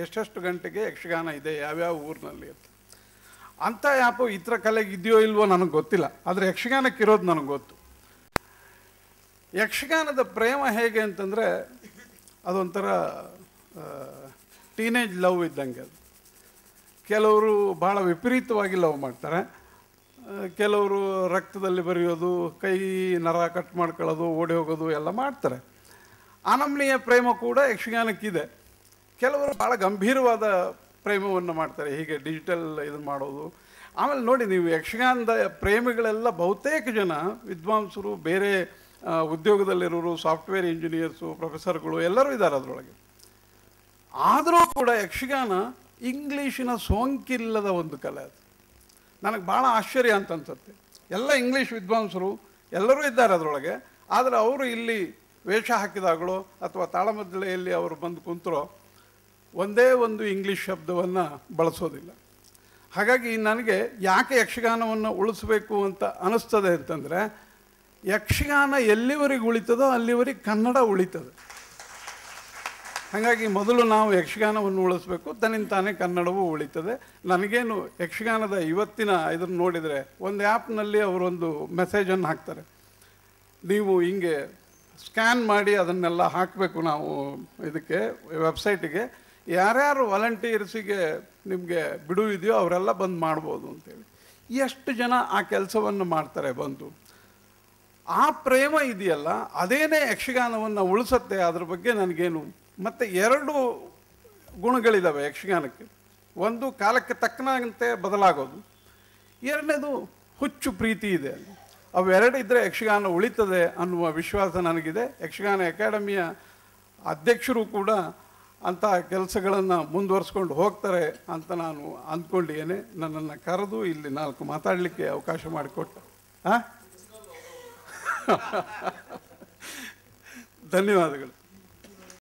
ಎಷ್ಟೆಷ್ಟು ಗಂಟೆಗೆ ಯಕ್ಷಗಾನ ಇದೆ ಯಾವ್ಯಾವ ಊರಿನಲ್ಲಿ ಅಂತ. ಅಂಥ ಆ್ಯಪು ಇತರ ಕಲೆಗೆ ಇದೆಯೋ ಇಲ್ವೋ ನನಗೆ ಗೊತ್ತಿಲ್ಲ, ಆದರೆ ಯಕ್ಷಗಾನಕ್ಕಿರೋದು ನನಗೆ ಗೊತ್ತು. ಯಕ್ಷಗಾನದ ಪ್ರೇಮ ಹೇಗೆ ಅಂತಂದರೆ, ಅದೊಂಥರ ಟೀನೇಜ್ ಲವ್ ಇದ್ದಂಗೆ. ಅದು ಕೆಲವರು ಭಾಳ ವಿಪರೀತವಾಗಿ ಲವ್ ಮಾಡ್ತಾರೆ, ಕೆಲವರು ರಕ್ತದಲ್ಲಿ ಬರೆಯೋದು, ಕೈ ನರ ಕಟ್ ಮಾಡ್ಕೊಳ್ಳೋದು, ಓಡಿ ಹೋಗೋದು ಎಲ್ಲ ಮಾಡ್ತಾರೆ. ಆನಮ್ನಿಯ ಪ್ರೇಮ ಕೂಡ ಯಕ್ಷಗಾನಕ್ಕಿದೆ. ಕೆಲವರು ಭಾಳ ಗಂಭೀರವಾದ ಪ್ರೇಮವನ್ನು ಮಾಡ್ತಾರೆ, ಹೀಗೆ ಡಿಜಿಟಲ್ ಇದು ಮಾಡೋದು. ಆಮೇಲೆ ನೋಡಿ, ನೀವು ಯಕ್ಷಗಾನದ ಪ್ರೇಮಿಗಳೆಲ್ಲ ಬಹುತೇಕ ಜನ ವಿದ್ವಾಂಸರು, ಬೇರೆ ಉದ್ಯೋಗದಲ್ಲಿರೋರು, ಸಾಫ್ಟ್ವೇರ್ ಇಂಜಿನಿಯರ್ಸು, ಪ್ರೊಫೆಸರ್ಗಳು ಎಲ್ಲರೂ ಇದ್ದಾರೆ ಅದರೊಳಗೆ. ಆದರೂ ಕೂಡ ಯಕ್ಷಗಾನ ಇಂಗ್ಲೀಷಿನ ಸೋಂಕಿಲ್ಲದ ಒಂದು ಕಲೆ. ಅದು ನನಗೆ ಭಾಳ ಆಶ್ಚರ್ಯ ಅಂತ ಅನ್ಸುತ್ತೆ. ಎಲ್ಲ ಇಂಗ್ಲೀಷ್ ವಿದ್ವಾಂಸರು ಎಲ್ಲರೂ ಇದ್ದಾರೆ ಅದರೊಳಗೆ, ಆದರೆ ಅವರು ಇಲ್ಲಿ ವೇಷ ಹಾಕಿದಾಗಲೋ ಅಥವಾ ತಾಳಮದ್ದಳೆಯಲ್ಲಿ ಅವರು ಬಂದು ಕುಂತರೋ ಒಂದೇ ಒಂದು ಇಂಗ್ಲೀಷ್ ಶಬ್ದವನ್ನು ಬಳಸೋದಿಲ್ಲ. ಹಾಗಾಗಿ ನನಗೆ ಯಾಕೆ ಯಕ್ಷಗಾನವನ್ನು ಉಳಿಸ್ಬೇಕು ಅಂತ ಅನ್ನಿಸ್ತದೆ ಅಂತಂದರೆ, ಯಕ್ಷಗಾನ ಎಲ್ಲಿವರೆಗೆ ಉಳಿತದೋ ಅಲ್ಲಿವರೆಗೆ ಕನ್ನಡ ಉಳಿತದೆ. ಹಾಗಾಗಿ ಮೊದಲು ನಾವು ಯಕ್ಷಗಾನವನ್ನು ಉಳಿಸ್ಬೇಕು, ತನ್ನಿಂತಾನೇ ಕನ್ನಡವೂ ಉಳಿತದೆ. ನನಗೇನು ಯಕ್ಷಗಾನದ ಇವತ್ತಿನ ಇದನ್ನು ನೋಡಿದರೆ, ಒಂದು ಆ್ಯಪ್ನಲ್ಲಿ ಅವರೊಂದು ಮೆಸೇಜನ್ನು ಹಾಕ್ತಾರೆ, ನೀವು ಹಿಂಗೆ ಸ್ಕ್ಯಾನ್ ಮಾಡಿ ಅದನ್ನೆಲ್ಲ ಹಾಕಬೇಕು ನಾವು ಇದಕ್ಕೆ ವೆಬ್ಸೈಟಿಗೆ, ಯಾರ್ಯಾರು ವಾಲಂಟಿಯರ್ಸಿಗೆ ನಿಮಗೆ ಬಿಡುವು ಇದೆಯೋ ಅವರೆಲ್ಲ ಬಂದು ಮಾಡ್ಬೋದು ಅಂತೇಳಿ. ಎಷ್ಟು ಜನ ಆ ಕೆಲಸವನ್ನು ಮಾಡ್ತಾರೆ ಬಂದು. ಆ ಪ್ರೇಮ ಇದೆಯಲ್ಲ, ಅದೇನೇ ಯಕ್ಷಗಾನವನ್ನು ಉಳಿಸುತ್ತೆ. ಅದ್ರ ಬಗ್ಗೆ ನನಗೇನು. ಮತ್ತು 2 ಗುಣಗಳಿದ್ದಾವೆ ಯಕ್ಷಗಾನಕ್ಕೆ. ಒಂದು ಕಾಲಕ್ಕೆ ತಕ್ಕನಂತೆ ಬದಲಾಗೋದು, ಎರಡನೇದು ಹುಚ್ಚು ಪ್ರೀತಿ ಇದೆ. ಅವೆರಡು ಇದ್ದರೆ ಯಕ್ಷಗಾನ ಉಳಿತದೆ ಅನ್ನುವ ವಿಶ್ವಾಸ ನನಗಿದೆ. ಯಕ್ಷಗಾನ ಅಕಾಡೆಮಿಯ ಅಧ್ಯಕ್ಷರು ಕೂಡ ಅಂಥ ಕೆಲಸಗಳನ್ನು ಮುಂದುವರಿಸ್ಕೊಂಡು ಹೋಗ್ತಾರೆ ಅಂತ ನಾನು ಅಂದ್ಕೊಂಡಿದ್ದೇನೆ. ನನ್ನನ್ನು ಕರೆದು ಇಲ್ಲಿ 4 ಮಾತಾಡಲಿಕ್ಕೆ ಅವಕಾಶ ಮಾಡಿಕೊಟ್ಟ ಧನ್ಯವಾದಗಳು.